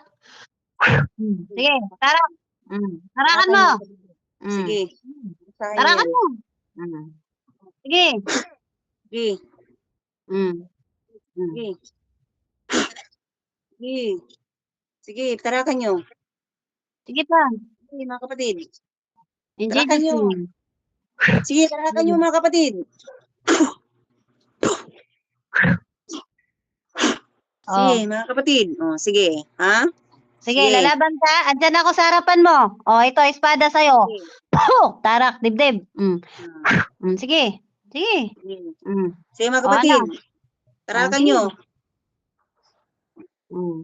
A: Sige, tarak. Tarakan mo.
C: Sige.
A: Tarakan mo. Sige.
C: Sige.
A: Mm.
C: Sige. Sige. Sige, tarakan nyo.
A: Sige pa.
C: Sige, mga kapatid.
A: In
C: Tarakan
A: Jesus'
C: nyo.
A: name.
C: Sige, tarakan nyo, mga kapatid. Sige,
A: Oh.
C: mga kapatid. Oh, sige. Ha?
A: Sige,
C: Sige.
A: lalaban ka. Andyan ako sa harapan mo. Oh, ito, espada sa'yo.
C: Sige.
A: Tarak, dibdib.
C: Ah,
A: Sige. Sige.
C: sige.
A: Mm.
C: Sige, mga
A: O,
C: kapatid.
A: ano?
C: Tarakan
A: sige.
C: nyo.
A: Mm.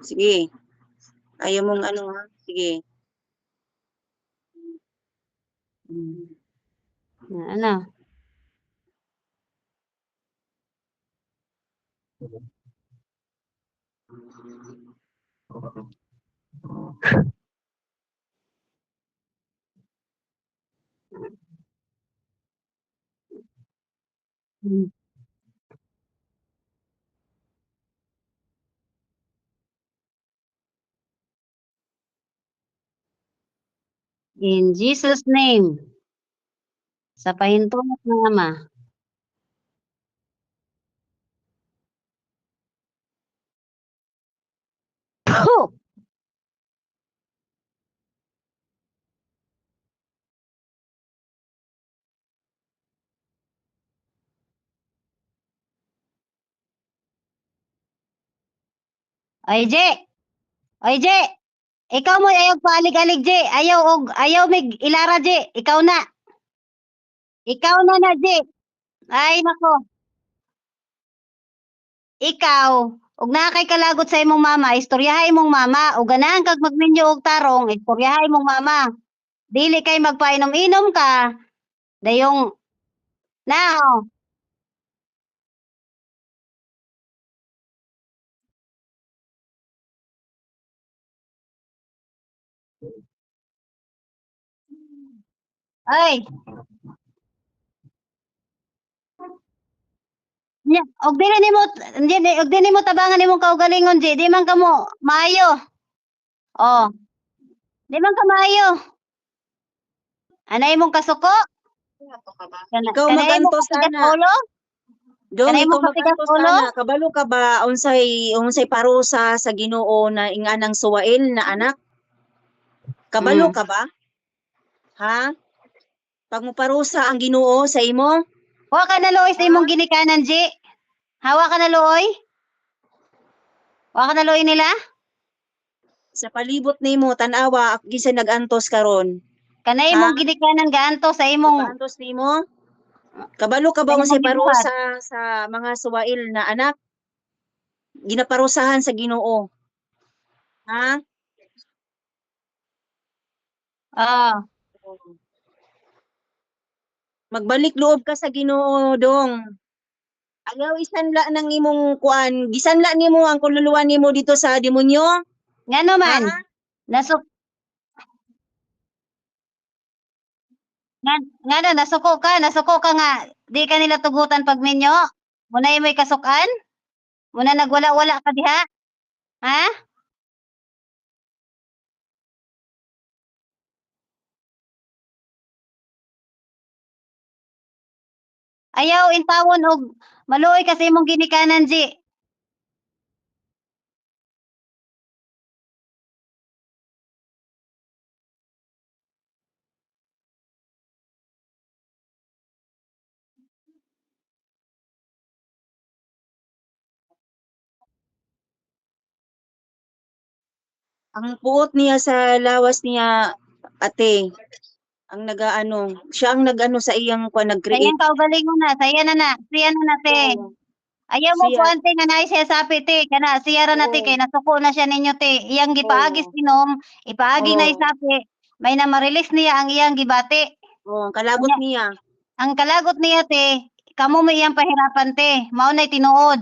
C: Sige. Ayaw mong ano, ha? Sige.
A: Ano? Mm. In Jesus' name. Sa pahintulot ng Ama. Puh! Oy, Je! Oy, Je! Ikaw mo ayaw paalig-alig, Je. Ayaw mig ilara, Je. Ikaw na. Ikaw na, Je. Ay, nako. Ikaw, ug naa kay kalagot sa imong mama, istoryahay imong mama. Ug ganahan kag magminyo og tarong, istoryahay imong mama. Dili kay magpainom-inom ka. Dayong, now. Ay, og dili nimo tabangan imong kaugalingon, Je. Di man kamo maayo. Oh, di man ka maayo. Anay imong kasuko?
C: Ikaw maganto sana.
A: Ulo?
C: Dong,
A: Kanay mo
C: ikaw
A: patigas
C: maganto
A: ulo?
C: sana. Kabalo ka ba unsay parusa sa Ginoo na inganang suwail na anak? Kabalo ka ba? Ha? Pag mo parusa ang Ginoo sa imo?
A: Wa ka na luoy sa imong ginikanan, Je. Hawa ka na luoy? Wa ka na luoy nila?
C: Sa palibot nimo tan-awa gisa nag-antos karon.
A: Kanay
C: Ha?
A: imong ginikanan gaanto sa imong
C: Ipaantos nimo? Kabalo ka ba
A: sa
C: unsay
A: imong gibuhat.
C: parusa sa mga suwail na anak? Ginaparusahan sa Ginoo. Ha?
A: Ah,
C: Magbalik loob ka sa Ginoo dong. Ayaw isanla ng imong kuan, gisanla nimo ang kaluluwa nimo dito sa demonyo?
A: ngano
C: Ha?
A: man. Nasuk ngano nasuko ka nga di ka nila tugutan pag minyo. Muna imoy kasukan? Muna nagwala-wala ka diha? Ha? Ayaw intawon og maluoy kasi imong ginikanan G.
C: Ang puot niya sa lawas niya, ate, ang nagaano, siya ang nagano sa iyang kuan
A: Sayang
C: nag-create.
A: kaugalingon na, siya na na te.
C: Oo.
A: Ayaw mo
C: Siya,
A: kuan te nga naay siya sapi te, kana siya ra na te kay
C: oo,
A: nasuko na siya ninyo te. Iyang gipaagis
C: oo,
A: inom, ipaagi na
C: oo,
A: sapi. May na ma-release niya ang iyang gibati.
C: oo, ang kalagot
A: Unya,
C: niya.
A: ang kalagot niya te, kamo may iyang pahirapan te. Mao nay tinuod.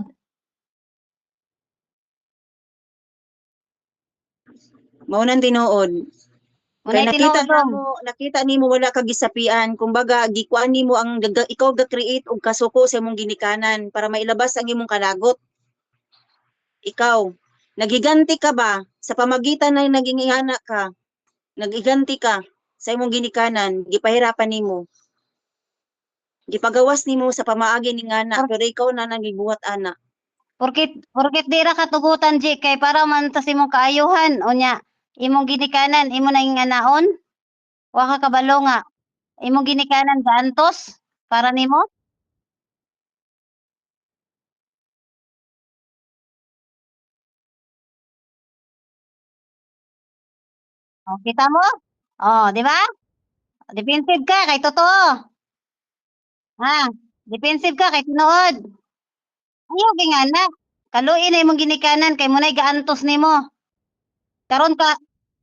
C: Mao nang tinuod.
A: Mao
C: Kay
A: nay tinuod dong.
C: nakita nimo wala ka gisapian, kumbaga gikuan nimo ang ikaw ga-create og kasuko sa imong ginikanan para mailabas ang imong kalagot. Ikaw, nagiganti ka ba sa pamagitan ng naging ingana ka? Nagiganti ka sa imong ginikanan, gipahirapan nimo. Gipagawas nimo sa pamaagi ni ngana,
A: Por-
C: pero ikaw na nagibuhat ana.
A: Porkit di ra katugutan G kay para man tas imong kaayuhan. Unya, imong ginikanan, imo na ing anaon. Wa ka kabalo nga. Imong ginikanan gaantos para nimo. Oh, kita mo? Oh, di ba? Defensive ka kay totoo. Ha? Defensive ka kay tinuod. Ayaw gingana. Kaluin na imong ginikanan kay munay gaantos nimo. Karon ka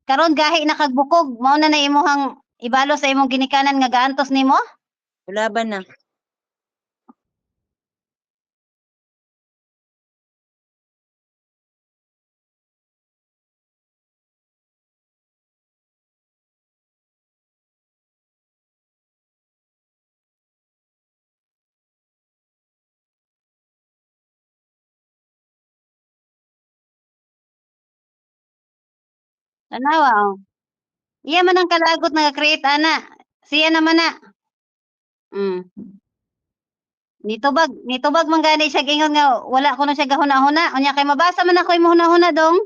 A: karon gahi na kagbukog, mao na na imong ibalo sa imong ginikanan nga gaantos nimo.
C: Laban na.
A: Tanawa oh. Iya man ang kalagot nga create ana. Siya naman na. Mm. Nitubag man gani siya gingon nga wala ko na siya gahuna-huna. Unya kay mabasa man ako imong huna-huna dong.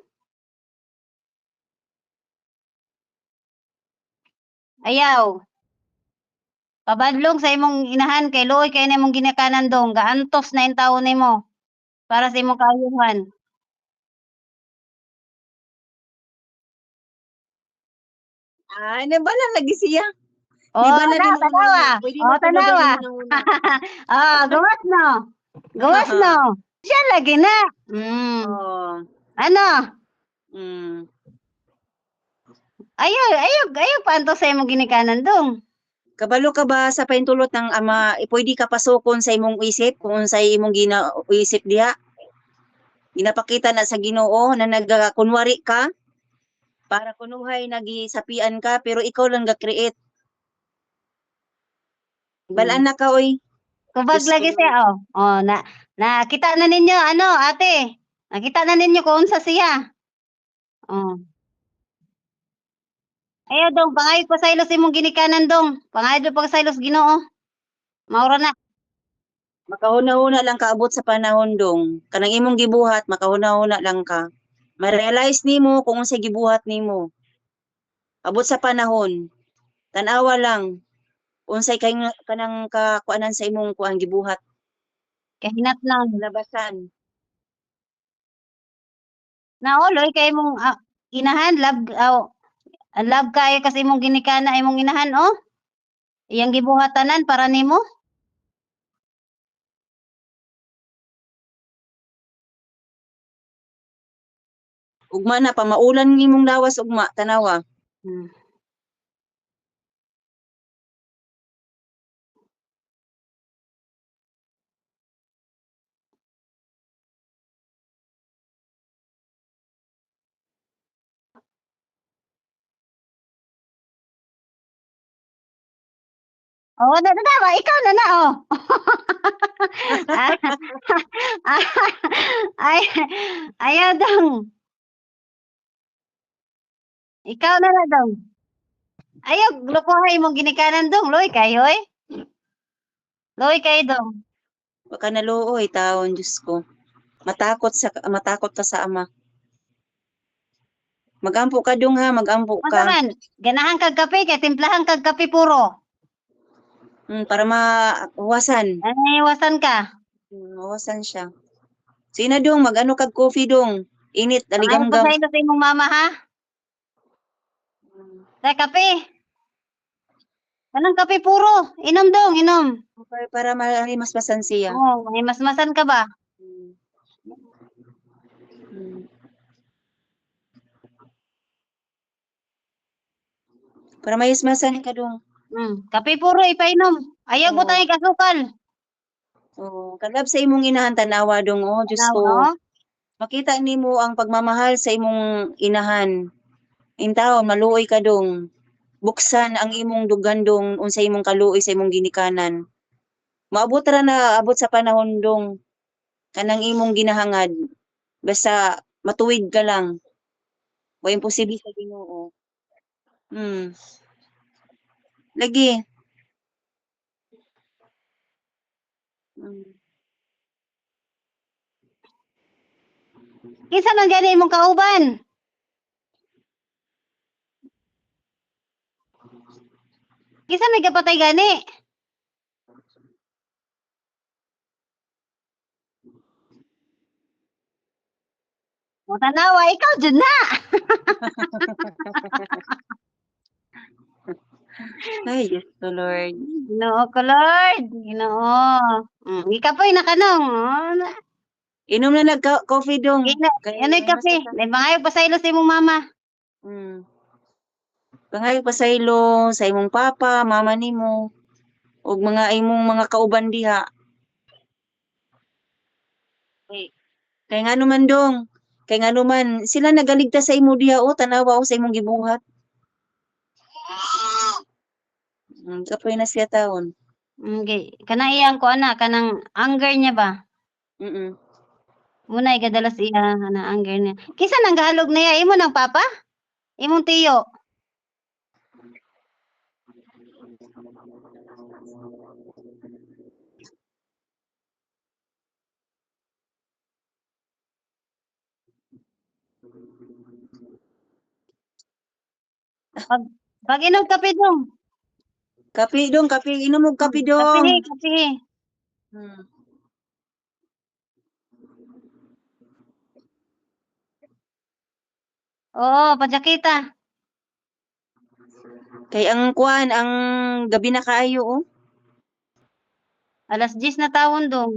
A: Ayaw. Pabadlong sa imong inahan kay luoy kay na imong ginikanan dong. Gaantos na yung taon nimo para sa imong kaayuhan.
C: Ay, nabala lagi siya.
A: Oh,
C: Nibala ni mo
A: tanawa.
C: una. Pwede
A: Oh,
C: na tulugan
A: tanawa.
C: ni mo una.
A: Oh, gawas no. Gawas no. Siya lagi na.
C: Oh.
A: Ano?
C: Mm.
A: Ayaw panto sa imong ginikanan dong.
C: Kabalo ka ba sa paintulot ng ama, pwede ka pasukon sa imong isip kung unsay imong isip diha? Ginapakita na sa Ginoo na nagkunwari ka para kunuhay nagisapian ka pero ikaw lang ga-create. Balaan na ka oy.
A: Kubag
C: Diyos ko
A: lagi siya,
C: naman.
A: oh. Oh, nakita na ninyo, ano, ate. Nakita na ninyo kung unsa siya. Oh. Ayaw dong, pangayod pa sa ilos imong ginikanan dong. Pangayod pa sa ilos Ginoo. Maura na.
C: Makahuna-huna lang ka abot sa panahon dong. Kanang imong gibuhat makahuna-huna lang ka. Ma-realize nimo kung unsay gibuhat nimo. Abot sa panahon. Tan-awa lang unsay kay kanang kakuanan sa imong kuan gibuhat.
A: Kahinat lang.
C: Labasan.
A: Naoloy kay mong inahan, ang love kayo kasi imong ginikana imong inahan, oh. Iyang gibuhatanan para nimo.
C: Ugma na pamaulan nimong lawas ugma tanawa.
A: Hmm. Oh, tama, ikaw na na, oh. Ay, ayaw dong. Ikaw na na dong. Ayaw, lukuhay imong ginikanan dong. Loy kayo, eh. Loy kayo dong.
C: Baka naluoy taon, Diyos ko. Matakot ka sa ama. Magampo ka dong ha, magampo
A: Masa
C: ka.
A: man, ganahan kag kape, kay timplahan kag kape puro.
C: Para mawasan.
A: Iwasan ka.
C: Mawasan siya. Sina dong, mag-ano kag coffee dong. Init,
A: Ayaw pa
C: aligamgam.
A: sa ilo sa imong mama, ha? Sa kape. Kanang kape puro. Inom dong, inom.
C: Para malimasmasan siya.
A: Oh, may masmasan ka ba?
C: Hmm. Para mayismasan ka dong.
A: Kape puro ipainom. Ayaw
C: Oo.
A: butang ikasukal.
C: Kalab sa imong inahan tanawa dong, oh, Diyos
A: Tanaw,
C: ko.
A: no?
C: Makita nimo ang pagmamahal sa imong inahan. Intaon, maluoy ka dong. Buksan ang imong dugan dong, unsay imong kaluoy sa imong ginikanan. Maabot ra na abot sa panahon dong. Kanang imong ginahangad. Basta matuwid ka lang. Wa imposible sa Ginoo. Lagi.
A: Kinsa man gani imong kauban? Kinsa may kapatay gani? O tanawa, ikaw jud na.
C: Ay, Diyos ko, Lord.
A: Ginoo ko, Lord. Ginoo. Ikapoy na kanong.
C: Inom na nag-coffee dong.
A: Ano'y kape? May bangayog pa sa ilo sa imong mama.
C: Pangayog pa sa ilo, sa imong papa, mama nimo, ug mga imong mga kauban diha. Kay ngano man dong, kay ngano man sila nagaligtas sa imo diha o tanawa o sa imong gibuhat. Kapoy na siya taon.
A: Okay. Kanang ko ana, kanang anger niya ba? Munay kadalas iya na anger niya. Kinsa nang gahalog niya? Imo nang papa? Imong tiyo? Pag inom kape dong.
C: Kape dong, kape inom og kape dong.
A: Kape. Oo, pajakita.
C: Kay ang kuan, ang gabi na kaayo oh.
A: Alas 10 na tawon dong.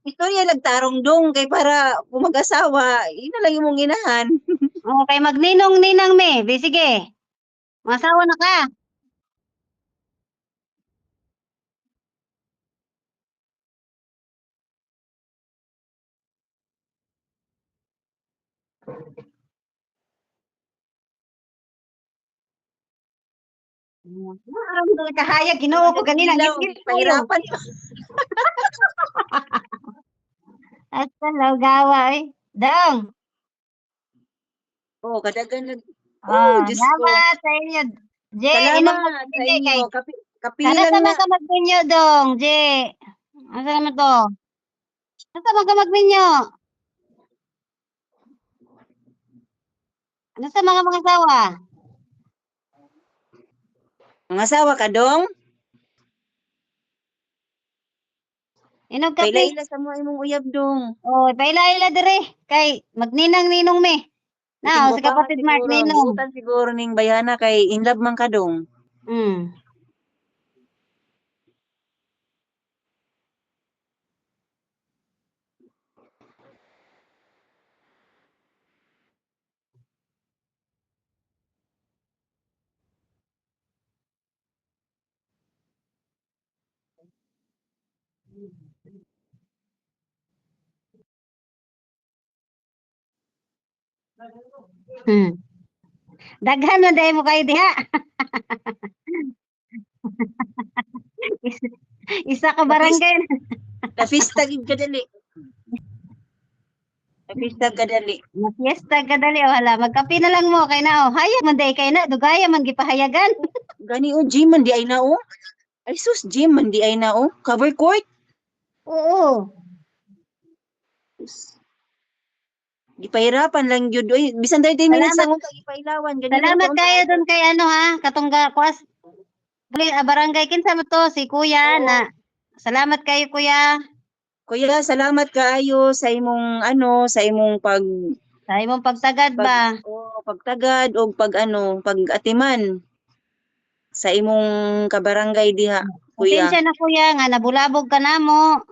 C: Istorya nagtarong dong kay para kung mag-asawa, ina lang imong inahan.
A: Oo, kay magninong-ninang me. Di sige. Masawa na ka. Aram na kahayag, ginoo ko ganina.
C: Pahirapan.
A: At talaw gaway. Dong.
C: Kadagan Diyos ko.
A: Salamat sa inyo. Jay, inom ko
C: Salamat sa
A: kape kay.
C: inyo. kapilang
A: Ano sa
C: na.
A: mga magminyo dong, J? Ano naman to? Ano sa mga magminyo? Ano sa mga asawa?
C: Mga asawa ka dong?
A: Inog kape.
C: Paila-ila sa mo imong uyab dong.
A: Oh, paila-ila dire. Kay magninang-ninong me.
C: Iting
A: Na, si
C: papa
A: kapatid Mark
C: siguro,
A: ninong.
C: buutan siguro ning bayana kay in love man ka dong.
A: Hmm. Hmm. Daghan man dahil mo kayo diha. Isa ka barangay.
C: Napista gid ka dali. Napista ka dali.
A: Fiesta ka dali o hala. Magkape na lang mo kay na o. Hayag man dahil kay na. Dugaya man gipahayagan.
C: Gani o gym man di ay na o. Ay sus, gym man di ay na o. Cover court.
A: Oo.
C: Gipahirapan lang gyud oy. Bisan 30 minutes
A: Salamat.
C: lang kag ipailawan ganina
A: Salamat
C: to.
A: kayo doon kay ano ha. Katungga kwas. Barangay kinsa mo to si Kuya
C: Oo.
A: na. Salamat kayo Kuya.
C: Kuya, salamat kaayo sa imong ano, sa imong
A: Sa imong pagtagad ba.
C: pagtagad o pag-atiman sa imong kabarangay diha, kuya.
A: Pasensya na Kuya nga nabulabog ka namo.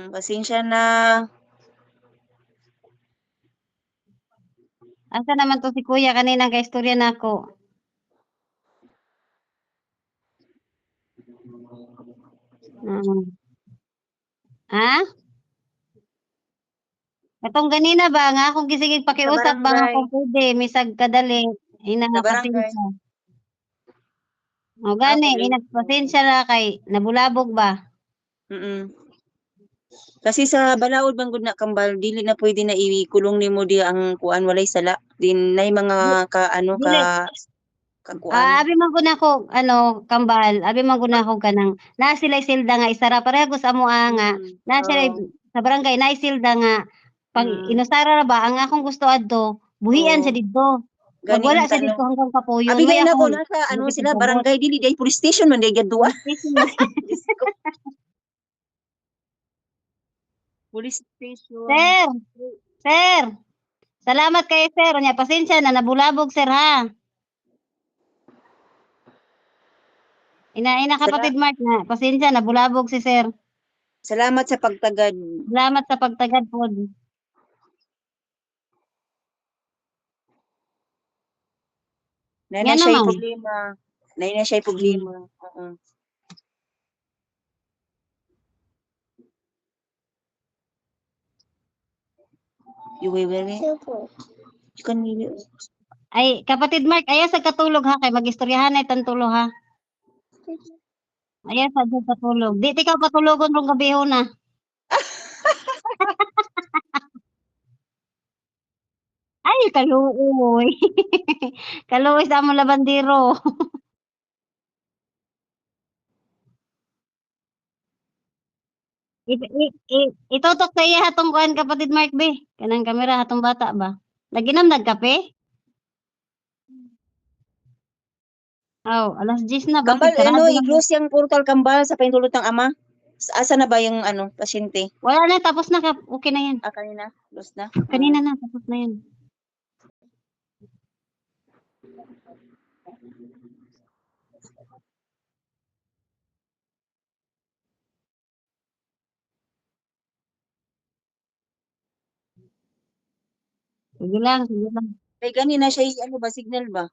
C: Pasensya na.
A: Asa naman to si Kuya kanina kay istorya nako. Ha? Katong ganina ba nga akong gisigig pakiusap ba nga
C: barangay.
A: kung pwede misag kadali ina
C: Sa
A: nga
C: barangay.
A: pasensya. O gani
C: Okay.
A: ina pasensya ra kay nabulabog ba.
C: Mm. Kasi sa balaod bang gud na kambal dili na pwede na ikulong nimo di ang kuan walay sala. Din nay mga ka ano ka
A: Dili.
C: kakuan.
A: Abi man gud nako ano kambal, abi man gud nako kanang na sila silda nga isara pareha ko sa amo nga na sila
C: Oo.
A: sa barangay na silda nga pag
C: Mm.
A: inusara ra ba ang akong gusto adto buhian
C: Oo.
A: siya didto.
C: Gani
A: Magwala
C: unta
A: siya
C: no.
A: dito hanggang kapuyon.
C: Abi
A: Way
C: gay na
A: ako
C: ko nasa ano sila
A: nakikipabot.
C: barangay dili day police station man day gadua. Police station.
A: Sir, sir. Salamat kayo sir. Nya pasensya na nabulabog sir ha. Ina kapatid Mark na pasensya nabulabog si sir.
C: Salamat sa pagtagad.
A: Salamat sa pagtagad pod.
C: Nay
A: Yan
C: na siya
A: naman.
C: problema. Nay na siya problema. Oo. You will You can
A: Ay kapatid Mark aya sa katulog ha kay magistoryahan na tantulo ha. Aya sa katulog. Di ti ka patulogon rong gabihon na. Ay kaluoy. Kaluoy sa among labandero. Itutok sa iya hatong kuan kapatid Mark be. Kanang kamera hatong bata ba. Naginam nagkape? Aw, alas 10 na
C: Kambal,
A: bakit sarado na.
C: i-close yung portal kambal sa pahintulot ng ama. Asa na ba yung pasyente?
A: Wala na tapos na okay na yan.
C: Kanina, close na.
A: Kanina na tapos na yan. Sige lang, sige lang.
C: Kay kanina siya ba signal ba?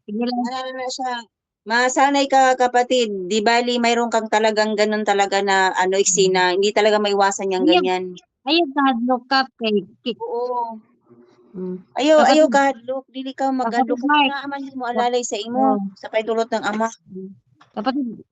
A: Sige lang.
C: Ano na siya. Masanay ka kapatid, di bali mayroon kang talagang ganun talaga na eksena, hindi talaga maiwasan yung
A: Ayog,
C: ganyan.
A: ayog ka hadlok ka kay
C: Oo.
A: Hmm.
C: Ayaw
A: Kapatid,
C: ka hadlok, dili ka maghadlok
A: kapatid
C: kasi
A: Mark.
C: nga man mo alalay sa imo
A: Oh,
C: sa pahintulot ng ama.
A: kapatid,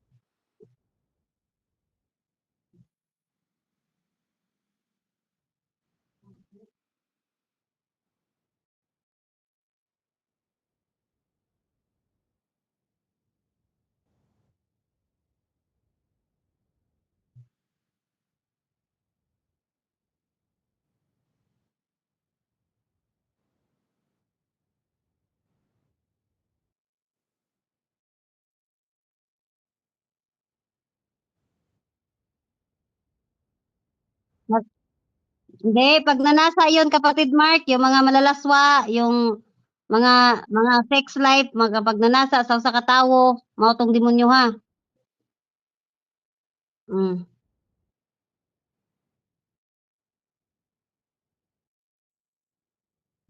A: Hindi, pag nanasa yun, kapatid Mark, yung mga malalaswa, yung mga sex life, pag nanasa sa usa ka tawo, mao tong demonyo ha. Mm.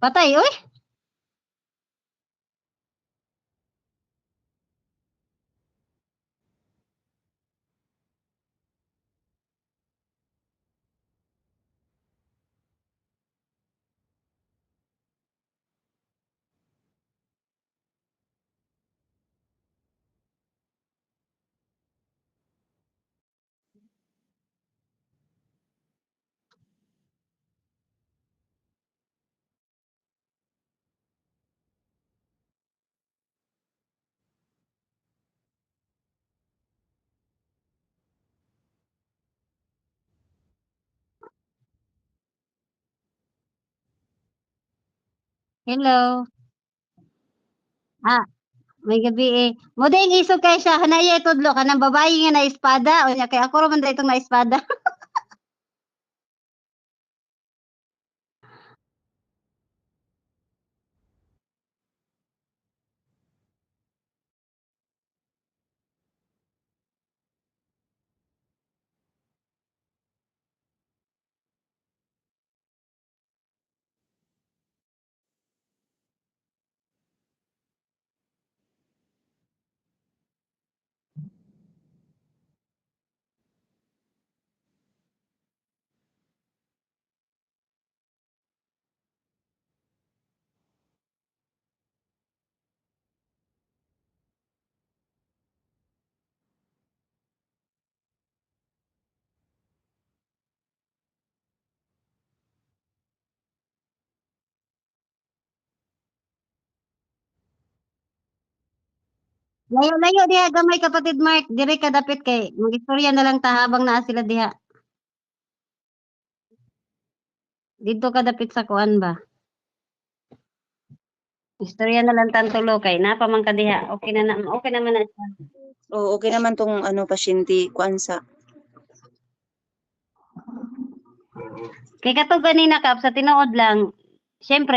A: Patay, uy. Hello. Ah, may gabi eh. Mo ding isog kay siya, hanaya tudlo kanang babae nga na espada, o nya kay ako ra man daytong na espada. Layo-layo diha gamay kapatid Mark, dire ka dapit kay magistorya na lang ta habang naa sila diha. Dito ka dapit sa kuan ba? Istorya na lang tan tulo kay napa man ka diha. Okay naman na siya.
C: Oo, okay naman tong ano pasyente kuan sa.
A: Kay katong kanina kap sa tinuod lang, syempre